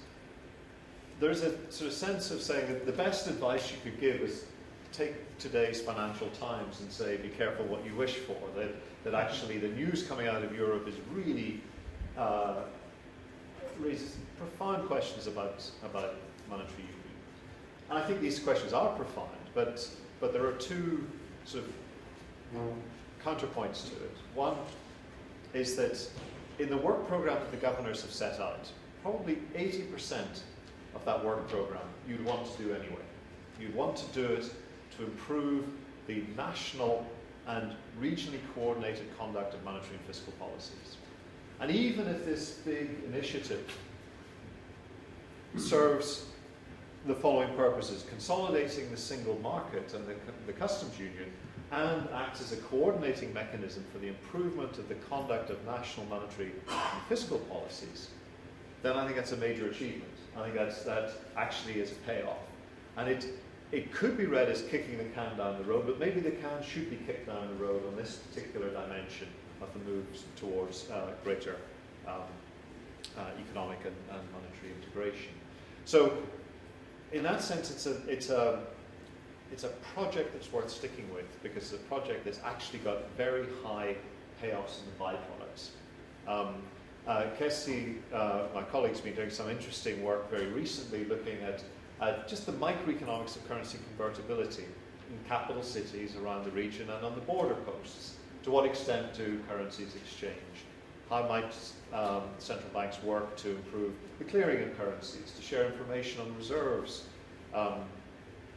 there's a sort of sense of saying that the best advice you could give is take today's Financial Times and say, be careful what you wish for, that actually the news coming out of Europe is really raises profound questions about monetary union. And I think these questions are profound, but there are two sort of counterpoints to it. One is that in the work program that the governors have set out, probably 80% of that work program you'd want to do anyway. You'd want to do it to improve the national and regionally coordinated conduct of monetary and fiscal policies. And even if this big initiative serves the following purposes: consolidating the single market and the customs union, and acts as a coordinating mechanism for the improvement of the conduct of national monetary and fiscal policies, then I think that's a major achievement. I think that actually is a payoff. And it could be read as kicking the can down the road, but maybe the can should be kicked down the road on this particular dimension of the moves towards greater economic and monetary integration. So, in that sense, it's a project that's worth sticking with, because it's a project that's actually got very high payoffs in the byproducts. Kessie, my colleague's been doing some interesting work very recently looking at just the microeconomics of currency convertibility in capital cities around the region and on the border posts. To what extent do currencies exchange? How might central banks work to improve the clearing of currencies, to share information on reserves,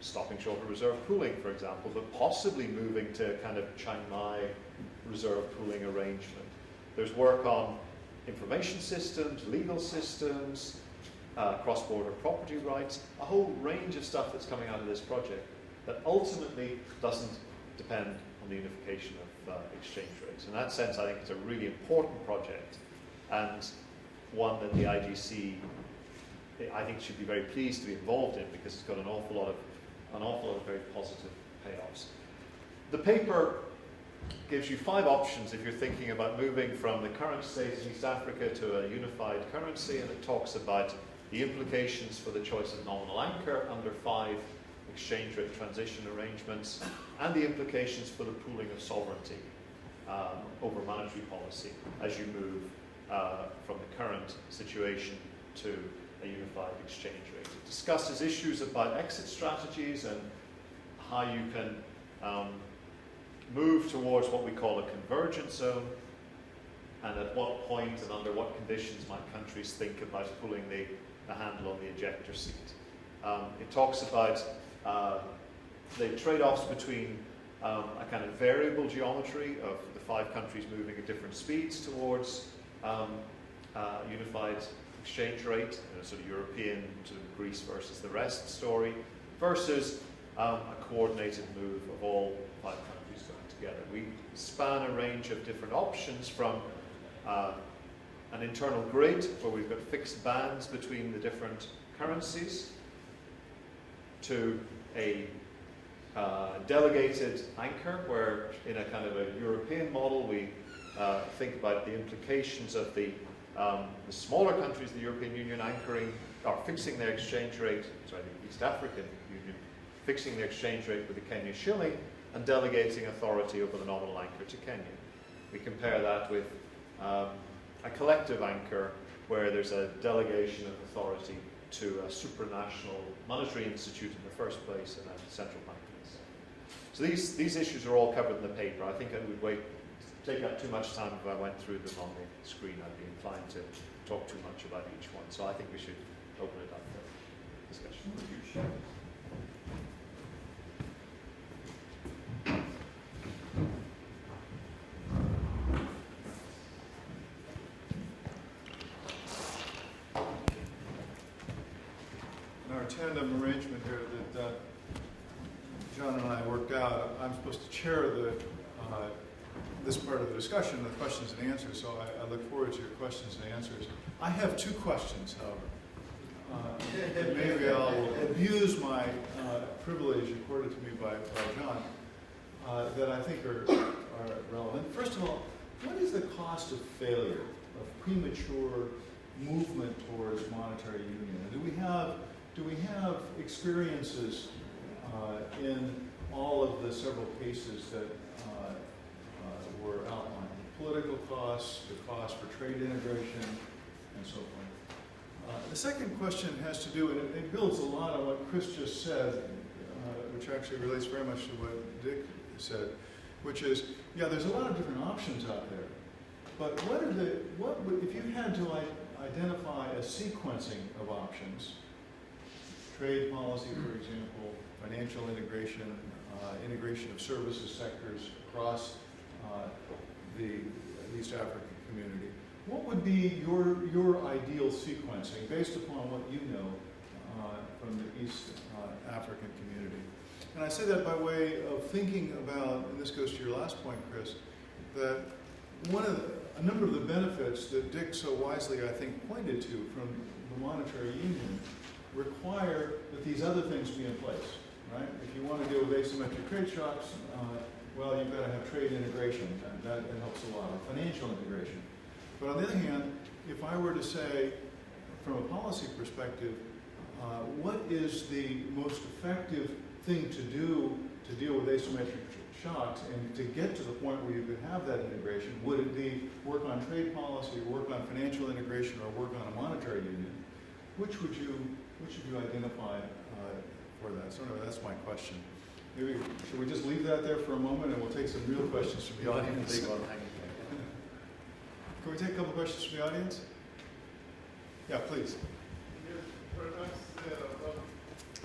stopping short of reserve pooling, for example, but possibly moving to kind of Chiang Mai reserve pooling arrangement. There's work on information systems, legal systems, cross-border property rights, a whole range of stuff that's coming out of this project that ultimately doesn't depend on the unification of exchange rates. In that sense, I think it's a really important project, and one that the IGC, I think, should be very pleased to be involved in, because it's got an awful lot of very positive payoffs. The paper gives you 5 options if you're thinking about moving from the current state in East Africa to a unified currency, and it talks about the implications for the choice of nominal anchor under 5 exchange rate transition arrangements, and the implications for the pooling of sovereignty over monetary policy as you move from the current situation to a unified exchange rate. It discusses issues about exit strategies and how you can move towards what we call a convergence zone, and at what point and under what conditions might countries think about pulling the handle on the ejector seat. It talks about the trade-offs between a kind of variable geometry of the 5 countries moving at different speeds towards unified exchange rate, a sort of European to Greece versus the rest story, versus a coordinated move of all 5 countries going together. We span a range of different options from an internal grid where we've got fixed bands between the different currencies to a delegated anchor, where in a kind of a European model we think about the implications of the smaller countries of the European Union anchoring or fixing their exchange rate, sorry, the East African Union, fixing their exchange rate with the Kenya shilling and delegating authority over the nominal anchor to Kenya. We compare that with a collective anchor where there's a delegation of authority to a supranational monetary institute in the first place and a central bank. So these issues are all covered in the paper. I think I would take up too much time if I went through them on the screen. I'd be inclined to talk too much about each one. So I think we should open it up for discussion.
In our tandem arrangement here that John and I worked out, I'm supposed to chair this part of the discussion, the questions and answers, so I look forward to your questions and answers. I have 2 questions, however. Maybe I'll abuse my privilege accorded to me by John that I think are relevant. First of all, what is the cost of failure, of premature movement towards monetary union? Do we have experiences in all of the several cases that were outlined? The political costs, the cost for trade integration, and so forth. The second question has to do, and it builds a lot on what Chris just said, which actually relates very much to what Dick said, which is, yeah, there's a lot of different options out there. But if you had to identify a sequencing of options, trade policy, for example, financial integration, integration of services sectors across the East African community, what would be your ideal sequencing based upon what you know from the East African community? And I say that by way of thinking about, and this goes to your last point, Chris, that a number of the benefits that Dick so wisely, I think, pointed to from the monetary union require that these other things be in place, right? If you want to deal with asymmetric trade shocks, well, you've got to have trade integration, and that helps a lot, or financial integration. But on the other hand, if I were to say, from a policy perspective, what is the most effective thing to do to deal with asymmetric shocks and to get to the point where you could have that integration? Would it be work on trade policy, work on financial integration, or work on a monetary union? Which would you identify for that? So anyway, that's my question. Maybe should we just leave that there for a moment and we'll take some real questions from the audience? Can we take a couple questions from the audience? Yeah, please.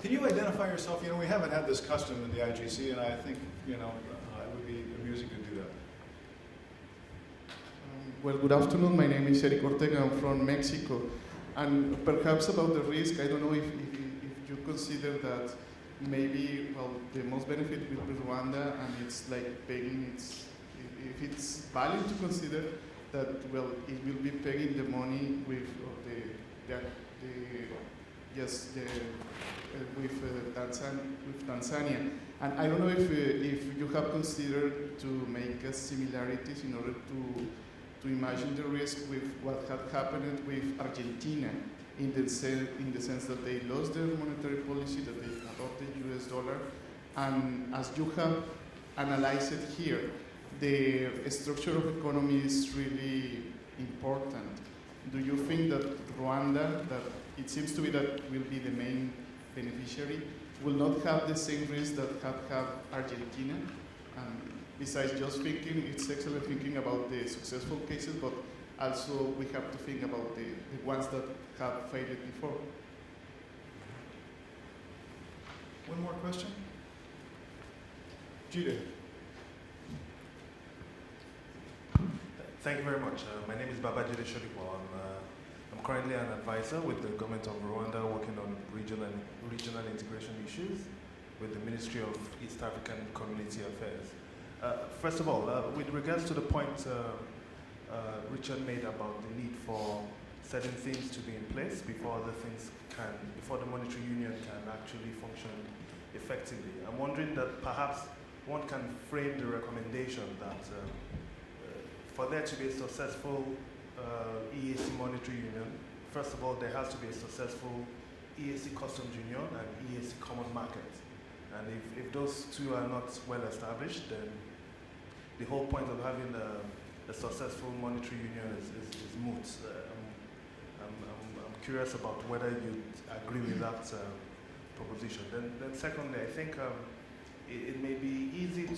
Can you identify yourself? You know, we haven't had this custom in the IGC, and I think, it would be amusing to do that.
Well, good afternoon. My name is Eric Ortega. I'm from Mexico. And perhaps about the risk, I don't know if you consider that maybe, well, the most benefit will be Rwanda, and it's like pegging, if it's valid to consider that, well, it will be pegging the money with Tanzania. And I don't know if you have considered to make similarities in order to imagine the risk with what had happened with Argentina in the sense that they lost their monetary policy, that they adopted US dollar. And as you have analyzed it here, the structure of economy is really important. Do you think that Rwanda, that it seems to be that will be the main beneficiary, will not have the same risk that have Argentina. Besides just thinking, it's excellent thinking about the successful cases, but also we have to think about the ones that have failed before.
One more question? Jide.
Thank you very much. My name is Babajide Shodipo. I'm currently an advisor with the government of Rwanda working on regional integration issues with the Ministry of East African Community Affairs. First of all, with regards to the point Richard made about the need for certain things to be in place before the monetary union can actually function effectively, I'm wondering that perhaps one can frame the recommendation that for there to be a successful EAC monetary union, first of all, there has to be a successful EAC customs union and EAC common market. And if those two are not well established, then the whole point of having a successful monetary union is moot. I'm curious about whether you agree with that proposition. Then secondly, I think it may be easy to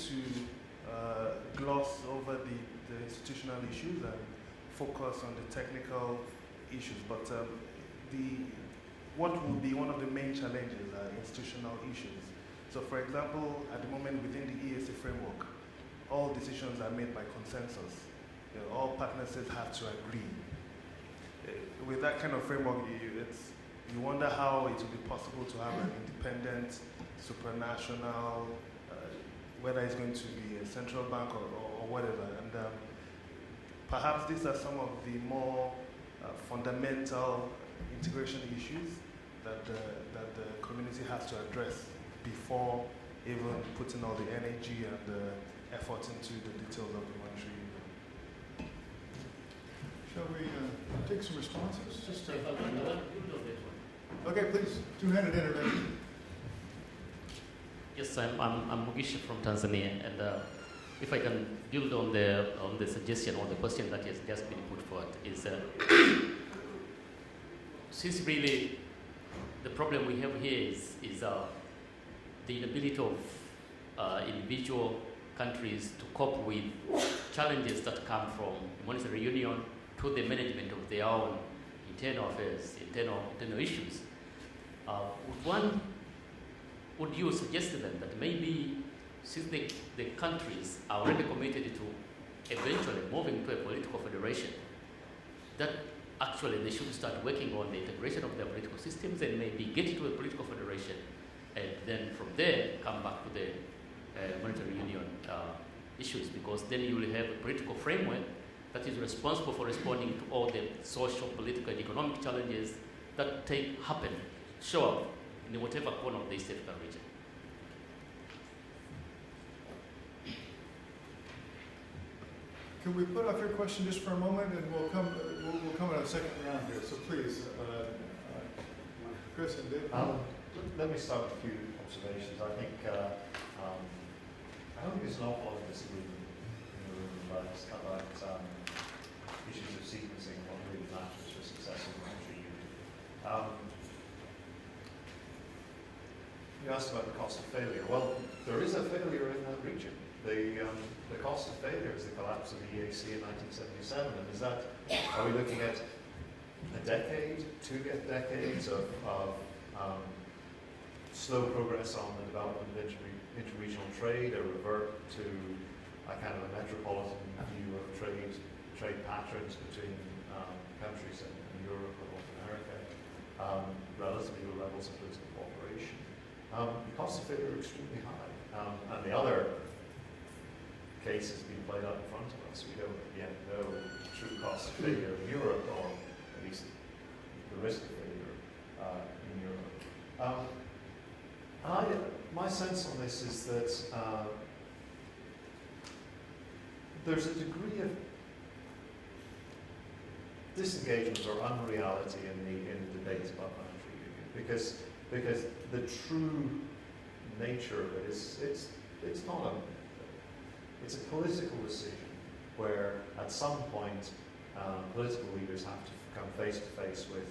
gloss over the institutional issues and focus on the technical issues. But what will be one of the main challenges are institutional issues. So for example, at the moment within the EAC framework, all decisions are made by consensus. All partners have to agree. With that kind of framework, you wonder how it will be possible to have an independent, supranational, whether it's going to be a central bank or whatever. And perhaps these are some of the more fundamental integration issues that the community has to address before even putting all the energy and the effort into the details of the monetary union.
Shall we take some responses? Okay, please. Two-handed intervention.
Yes, I'm Mugisha from Tanzania, and if I can build on the suggestion or the question that has just been put forward is, since really the problem we have here is the inability of individual countries to cope with challenges that come from monetary union to the management of their own internal affairs, internal issues. Would you suggest to them that maybe since the countries are already committed to eventually moving to a political federation, that actually they should start working on the integration of their political systems and maybe get to a political federation, and then from there come back to the monetary union issues, because then you will have a political framework that is responsible for responding to all the social, political, and economic challenges that show up in whatever corner of the East African region.
Can we put off your question just for a moment, and we'll come in a second round here. So please, Chris and Dave.
Let me start with a few observations. I think I don't think there's an awful lot of disagreement in the room about issues of sequencing what really matters for successful monetary union. You asked about the cost of failure. Well, there is a failure in that region. The cost of failure is the collapse of the EAC in 1977. And are we looking at a decade, 2 decades of slow progress on the development of interregional trade, a revert to a kind of a metropolitan view of trade patterns between countries in Europe or North America, relatively low levels of political cooperation. The costs of failure are extremely high. And the other case has been played out in front of us. We don't yet know the true cost of failure in Europe, or at least the risk of failure in Europe. My sense on this is that there's a degree of disengagement or unreality in the debate about monetary union, because the true nature of it is it's a political decision where at some point political leaders have to come face to face with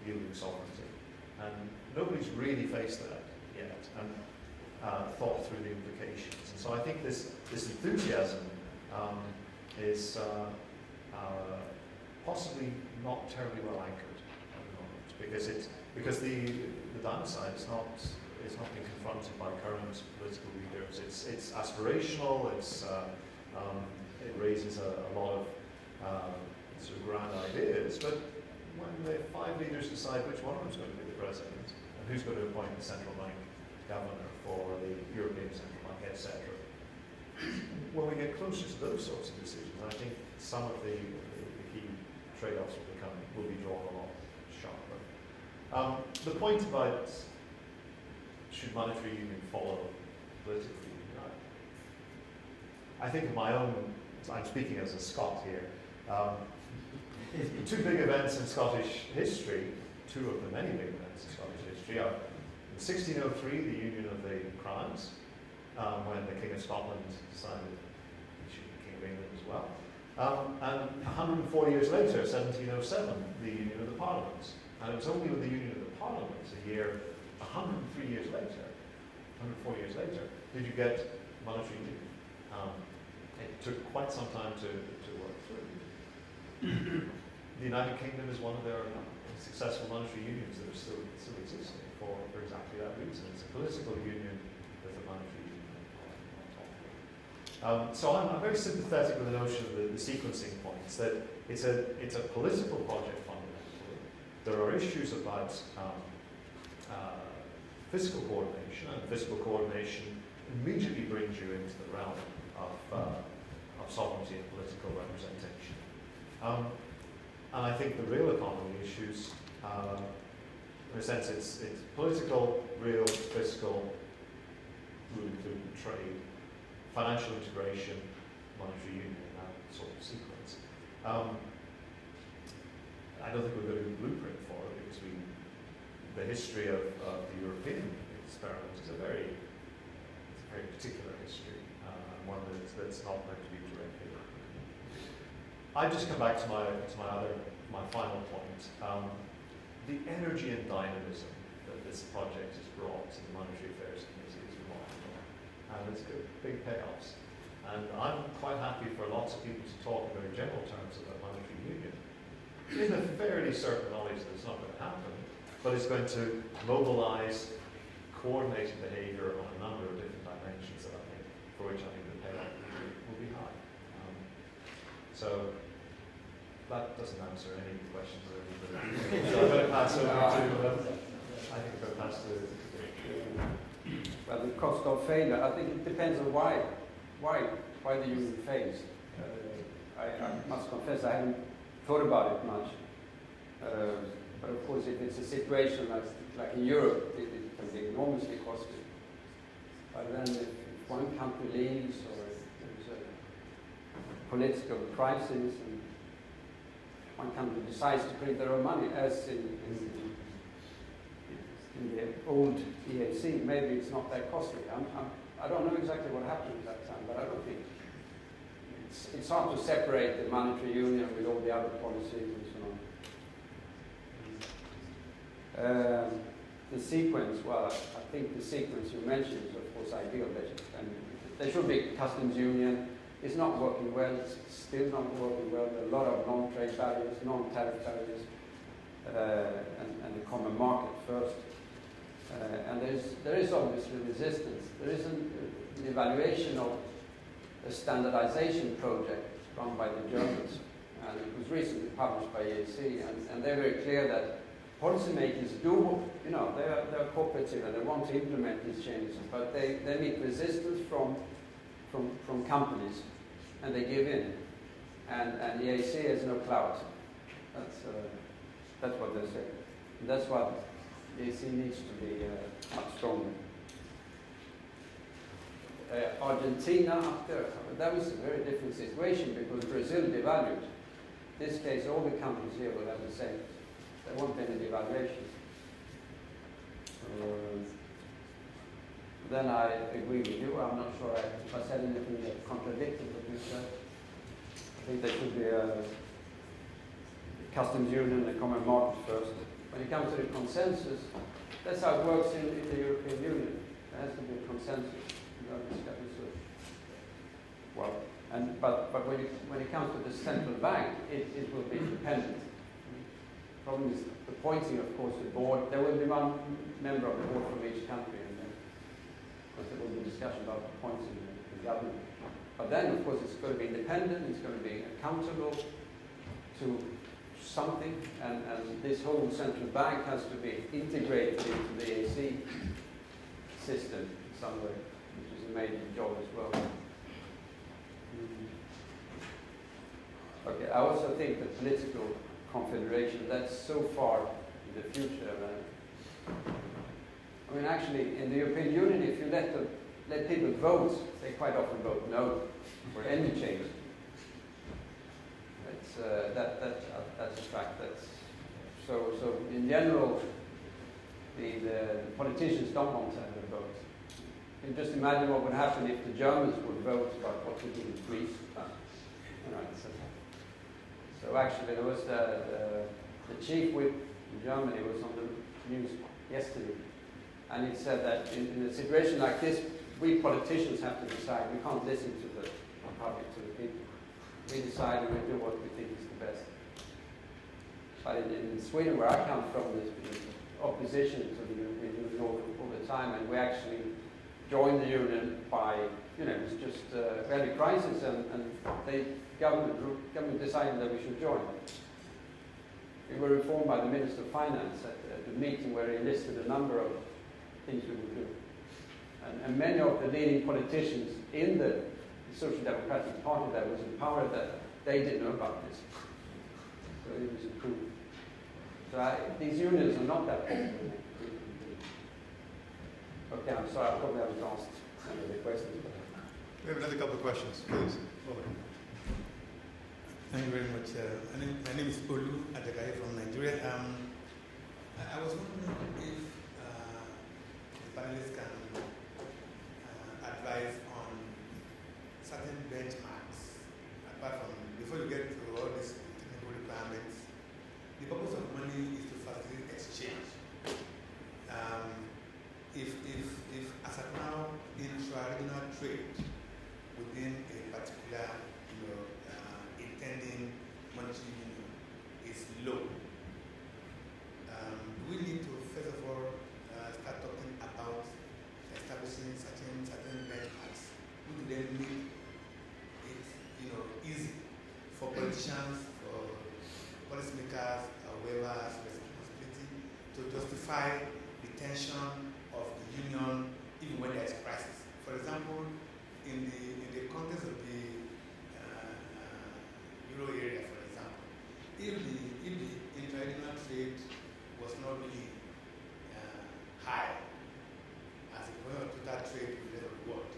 yielding sovereignty. And nobody's really faced that yet and thought through the implications. And so I think this enthusiasm is possibly not terribly well anchored at the moment, because the downside is not being confronted by current political leaders. It's aspirational. It raises a lot of sort of grand ideas, but when the 5 leaders decide which one of them is going to be the president and who's going to appoint the central bank governor for the European Central Bank, etc., when we get closer to those sorts of decisions, I think some of the key trade-offs will be drawn a lot sharper. The point about should monetary union follow political union, I think of my own, I'm speaking as a Scot here, two big events in Scottish history, two of the many big events in Scottish history are in 1603, the Union of the Crowns, when the King of Scotland decided he should be King of England as well. And 104 years later, 1707, the Union of the Parliaments. And it was only with the Union of the Parliaments, 104 years later, did you get monetary union. It took quite some time to work through. The United Kingdom is one of their successful monetary unions that are still existing for exactly that reason. It's a political union with a monetary union on top of it. So I'm very sympathetic with the notion of the sequencing points, that it's a political project fundamentally. There are issues about fiscal coordination, and fiscal coordination immediately brings you into the realm of sovereignty and political representation. And I think the real economy issues, in a sense, it's political, real, fiscal, would include trade, financial integration, monetary union, and that sort of sequence. I don't think we're going to do a blueprint for it, because the history of the European experiment is a very particular history, and one that's not meant to be directly. I've just come back to my final point. The energy and dynamism that this project has brought to the Monetary Affairs Committee is remarkable, and it's got big payoffs. And I'm quite happy for lots of people to talk in very general terms about monetary union, in a fairly certain knowledge that it's not going to happen, but it's going to mobilize coordinated behavior on a number of different dimensions that I think, for which I think the payoff will be high. So that doesn't answer any questions or anything. So I'm going to pass over to, I think I'm going to pass to.
Well, the cost of failure, I think it depends on why the union fails. I must confess I haven't thought about it much. But of course, if it's a situation like in Europe, it can be enormously costly. But then if one country leaves, or if there's a political crisis, and one country decides to print their own money, as in the old EAC, maybe it's not that costly. I don't know exactly what happened at that time, but I don't think it's hard to separate the monetary union with all the other policies and so on. The sequence, well, I think the sequence you mentioned is of course ideal. There should be customs union. It's not working well. It's still not working well. There are a lot of non-trade barriers, non-tariff barriers, and the common market first. And there is obviously resistance. There is an evaluation of a standardization project run by the Germans, and it was recently published by EAC, and they're very clear that policymakers they're cooperative and they want to implement these changes, but they meet resistance from companies, and they give in, and the EAC has no clout. That's what they say. And that's what the EAC needs to be much stronger. Argentina, after that was a very different situation because Brazil devalued. In this case, all the countries here will have the same. There won't be any devaluation. Then I agree with you. I'm not sure if I said anything that contradicted what you said. I think there should be a customs union and a common market first. when it comes to the consensus, that's how it works in the European Union. There has to be a consensus. Well, but when it comes to the central bank, it will be independent. The problem is appointing, of course, the board. There will be one member of the board from each country, and then, of course, there will be discussion about appointing the government. But then, of course, it's going to be independent. It's going to be accountable to something, and this whole central bank has to be integrated into the AC system in some way, which is a major job as well. Okay, I also think the political confederation, that's so far in the future. I mean, actually, in the European Union, if you let people vote, they quite often vote no for any change. That's a fact. So in general, the politicians don't want to have a vote. You can just imagine what would happen if the Germans would vote about what to do with Greece. So actually, there was the chief whip in Germany was on the news yesterday, and he said that in a situation like this, we politicians have to decide. We can't listen to the public, to the people. We decide and we do what we think is the best. But in Sweden, where I come from, there's opposition to the European Union all the time, and we actually joined the Union by, it was just a very crisis, and the government decided that we should join. We were informed by the Minister of Finance at the meeting where he listed a number of things we would do. And many of the leading politicians in the Social Democratic Party that was in power, that they didn't know about this. So it was approved. So these unions are not that popular. Okay, I'm sorry, I probably haven't asked some of the questions.
We have another couple of questions, please.
Thank you very much. My name is Olu Adegaye from Nigeria. I was wondering if the panelists can advise on certain benchmarks, apart from, before you get to all these technical requirements, the purpose of money is to facilitate exchange. If as of now, intra-regional trade within a particular, intending monetary union is low, we need to first of all start talking about establishing certain benchmarks, which then make it easy for politicians, for policymakers, whoever has responsibility to justify the tension of the union even when there is crisis. For example, in the context of the Euro area, for example, if the intra-regional trade was not really high as a point of total trade with the rest of the world,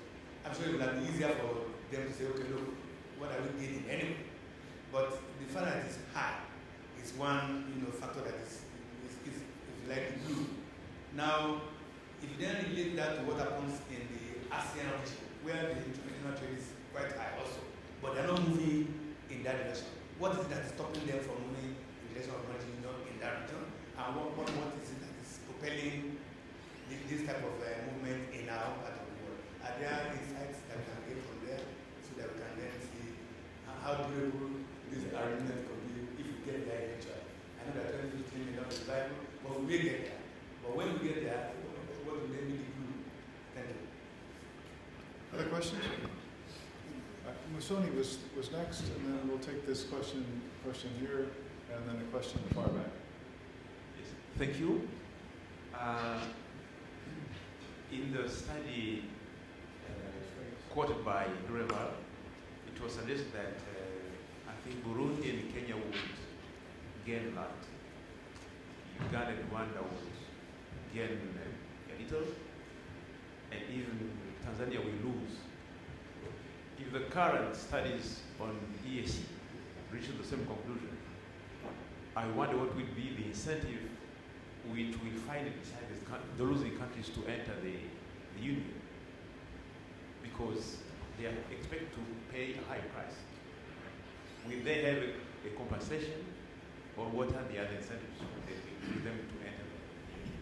I'm sure it would have been easier for them to say, okay, look, what are we gaining anyway? But the fact that it's high is one factor that is like blue. Now, if you then relate that to what happens in the ASEAN region, where the international trade is quite high also, but they're not moving in that direction. What is it that is stopping them from moving in the direction of monetary union in that region? And what is it that is propelling this type of movement in our part of the world? Are there insights that we can get from there so that we can then see how durable this argument could be if we get there eventually? I know that 2015 may not be viable, but we will get there. But when we get there, what will they really do? Thank you.
Other questions? Musoni was next, and then we'll take this question here, and then a question far back.
Yes. Thank you. In the study quoted by Greval, it was suggested that I think Burundi and Kenya would gain a lot. Uganda and Rwanda would gain a little, and even Tanzania will lose. If the current studies on EAC reach the same conclusion, I wonder what will be the incentive which will find beside the losing countries to enter the union, because they are expected to pay a high price. Will they have a compensation Or what are the other incentives for them to enter the union?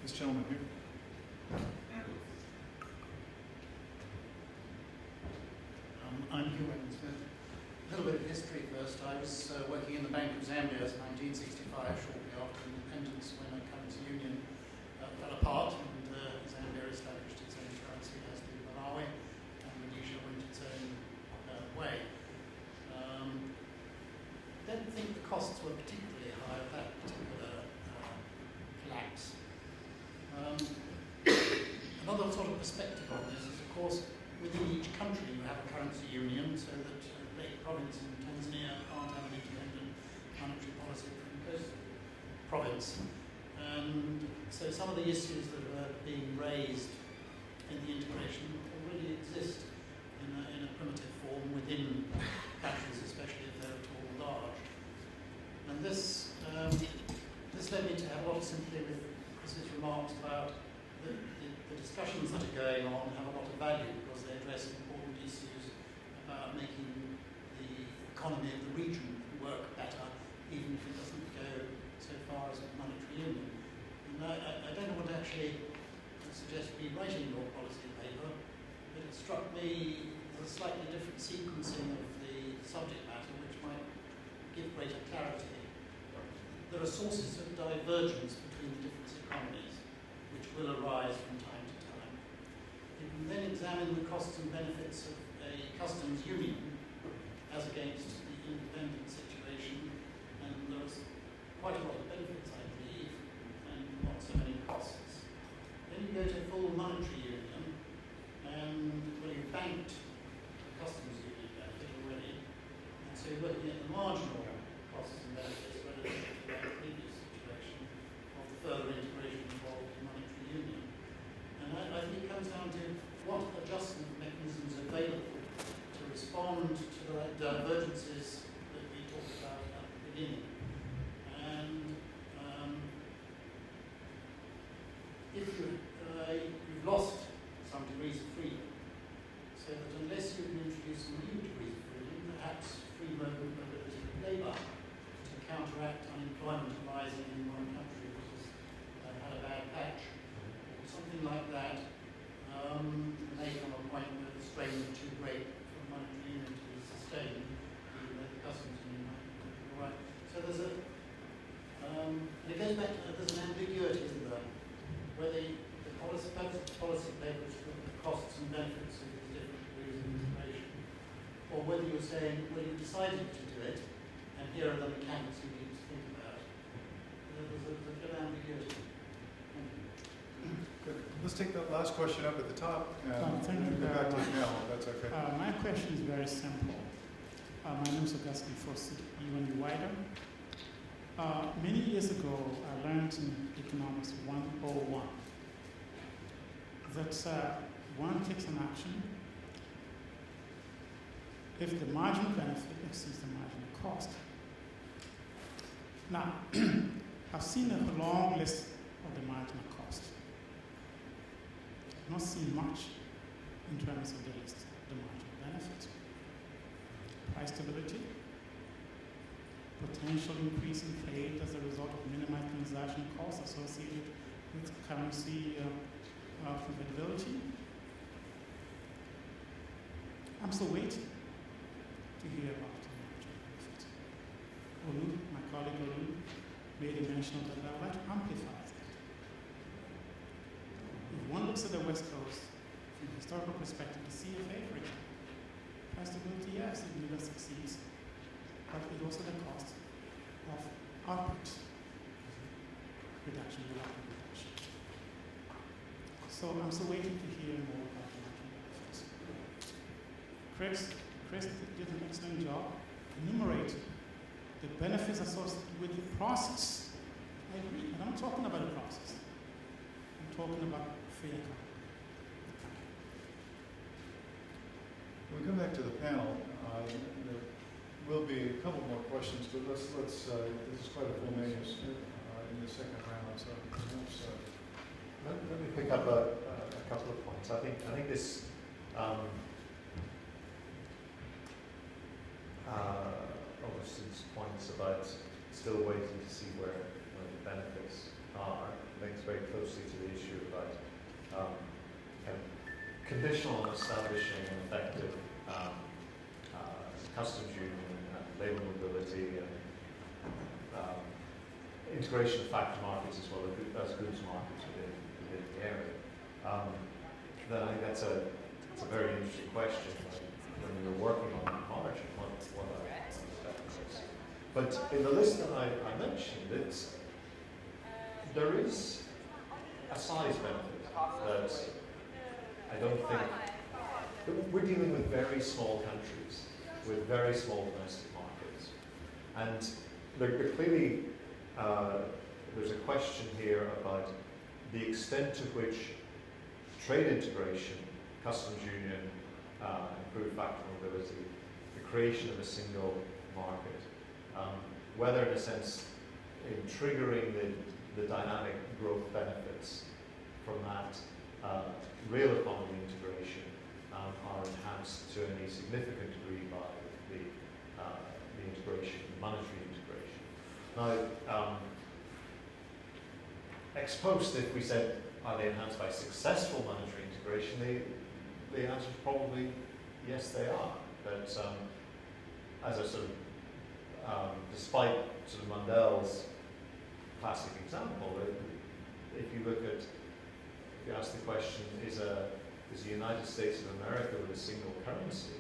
This gentleman here.
I'm Hugh Smith. A little bit of history first. I was working in the Bank of Zambia in 1965, shortly after independence, when a currency union fell apart and Zambia established its own currency as did Malawi, and Rhodesia went its own way. I don't think the costs were particularly high of that particular collapse. Another sort of perspective on this is, of course, within each country you have a currency union, so that Lake Province in Tanzania can't have an independent monetary policy from the coast province. And so some of the issues that are being raised in the integration already exist in a primitive form within countries, especially if they're at all large. And this led me to have a lot of sympathy with Chris's remarks about the discussions that are going on have a lot of value because they address important issues about making the economy of the region work better, even if it doesn't go so far as a monetary union. And I don't want to actually suggest rewriting your policy paper, but it struck me as a slightly different sequencing of the subject matter, which might give greater clarity. There are sources of divergence between the different economies, which will arise from time to time. You can then examine the costs and benefits of a customs union as against the independent situation, and there's quite a lot of benefits, I believe, and not so many costs. Then you go to full monetary union, and well, you've banked the customs union benefit already, and so you're looking at the marginal costs and benefits relative to that previous situation of the further integration involved in monetary union. And I think it comes down to what adjustment mechanisms are available to respond to the divergences that we talked about at the beginning. And if you've lost some degrees of freedom, so that unless you can introduce some new degrees of freedom, perhaps free movement mobility of labour to counteract unemployment arising in one country which has had a bad patch, or something like that, may come a point where the strain is too great for monetary union to be sustained, even though the customs union might be all right. So there's and it goes back to there's an ambiguity, isn't there, where the policy papers look at the costs and benefits of these different degrees of integration, or whether you're saying, well, you decided to do it, and here are the mechanics you need to think about. There's a bit of ambiguity.
Good. Let's take that last question up at the top and
thank you
go
very
back to
much.
Mel, if that's okay.
My question is very simple. My name is Augustine Fossey, UNU Wider. Many years ago, I learned in Economics 101 that one takes an action if the marginal benefit exceeds the marginal cost. Now, I've seen a long list of the marginal cost. I've not seen much in terms of the list, the marginal benefit. Price stability, potential increase in trade as a result of minimized transaction costs associated with currency convertibility. I'm still waiting to hear about the marginal benefit. Olu, my colleague Olu, made a mention of that. I would like to amplify that. If one looks at the West Coast from a historical perspective, the CFA, for example, price stability, yes, it never succeeds, but it also the cost of output reduction, output reduction. So I'm still waiting to hear more about the marginal benefits. Chris did an excellent job enumerating the benefits associated with the process. I agree, but I'm talking about the process. I'm talking about free economy.
When we come back to the panel, there will be a couple more questions, but let's this is quite a full menu in the second round, so perhaps,
let me pick up a couple of points. I think this Augustin's points about still waiting to see where the benefits are links very closely to the issue about kind of conditional on establishing an effective customs union and labour mobility and integration of factor markets as well as goods markets within the area. Then I think that's a very interesting question when we were working on the margin, what are the benefits. But in the list that I mentioned, there is a size benefit that I don't think, we're dealing with very small countries, with very small domestic markets. And there clearly, there's a question here about the extent to which trade integration, customs union, improved factor mobility, the creation of a single market, whether in a sense in triggering the dynamic growth benefits from that real economy integration are enhanced to any significant degree by the integration, monetary integration. Now, ex post, if we said, are they enhanced by successful monetary integration, the answer is probably yes, they are. But as a sort of, despite sort of Mandel's classic example, if you look at, if you ask the question, is the United States of America with a single currency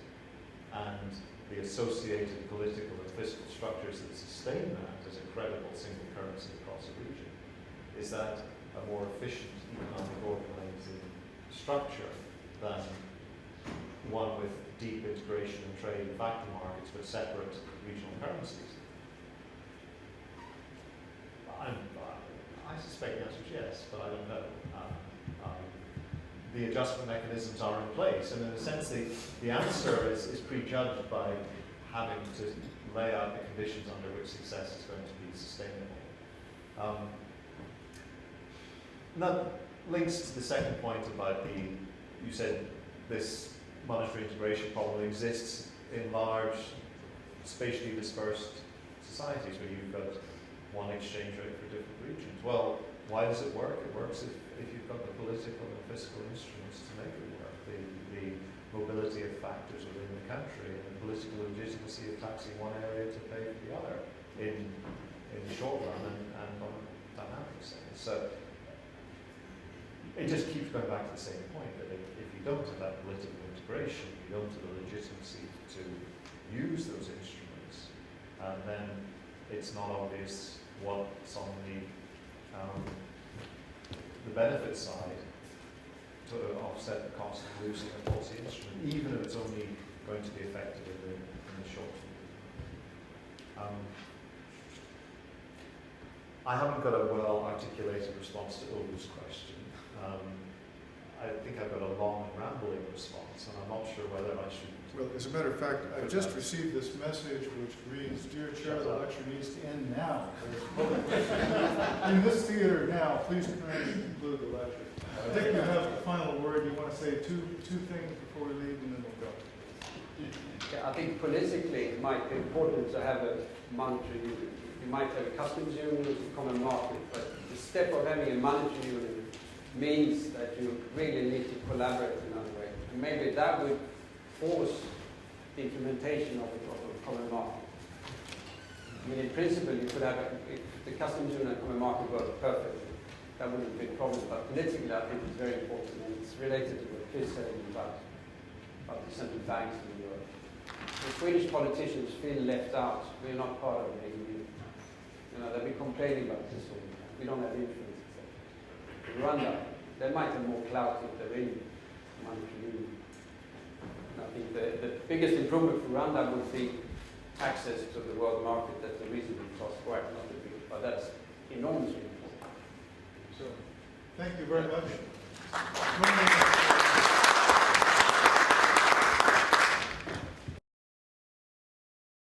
and the associated political and fiscal structures that sustain that as a credible single currency across a region, is that a more efficient economic organizing structure than one with deep integration and trade and factor markets but separate regional currencies? I suspect the answer is yes, but I don't know. The adjustment mechanisms are in place, and in a sense the answer is prejudged by having to lay out the conditions under which success is going to be sustainable. And that links to the second point about you said this monetary integration probably exists in large, spatially dispersed societies where you've got one exchange rate for different regions. Well, why does it work? It works if you've got the political and fiscal instruments to make it work. The mobility of factors within the country and the political legitimacy of taxing one area to pay for the other in the short run and on a dynamic sense. So it just keeps going back to the same point that if you don't have that political integration, you don't have the legitimacy to use those instruments, then it's not obvious what's on the benefit side to offset the cost of losing a policy instrument, even if it's only going to be effective in the short term. I haven't got a well-articulated response to Ulr's question. I think I've got a long and rambling response, and I'm not sure whether I should.
Well, as a matter of fact, I've just received this message which reads, "Dear Chair, the lecture needs to end now." In this theater now, please turn and conclude the lecture. I think you have the final word. You want to say two things before we leave, and then we'll go.
Yeah, I think politically it might be important to have a monetary union. You might have a customs union with a common market, but the step of having a monetary union means that you really need to collaborate in another way. And maybe that would force the implementation of a common market. I mean, in principle, you could have, if the customs union and common market work perfectly, that wouldn't be a problem. But politically, I think it's very important, and it's related to what Chris said about the central banks in the world. The Swedish politicians feel left out. We're not part of the EU. You know, they'll be complaining about this all the time. We don't have influence. Rwanda, they might have more clout if they're in monetary union. I think the biggest improvement for Rwanda would be access to the world market at a reasonable cost, quite not a big, but that's enormously important.
So, thank you very much.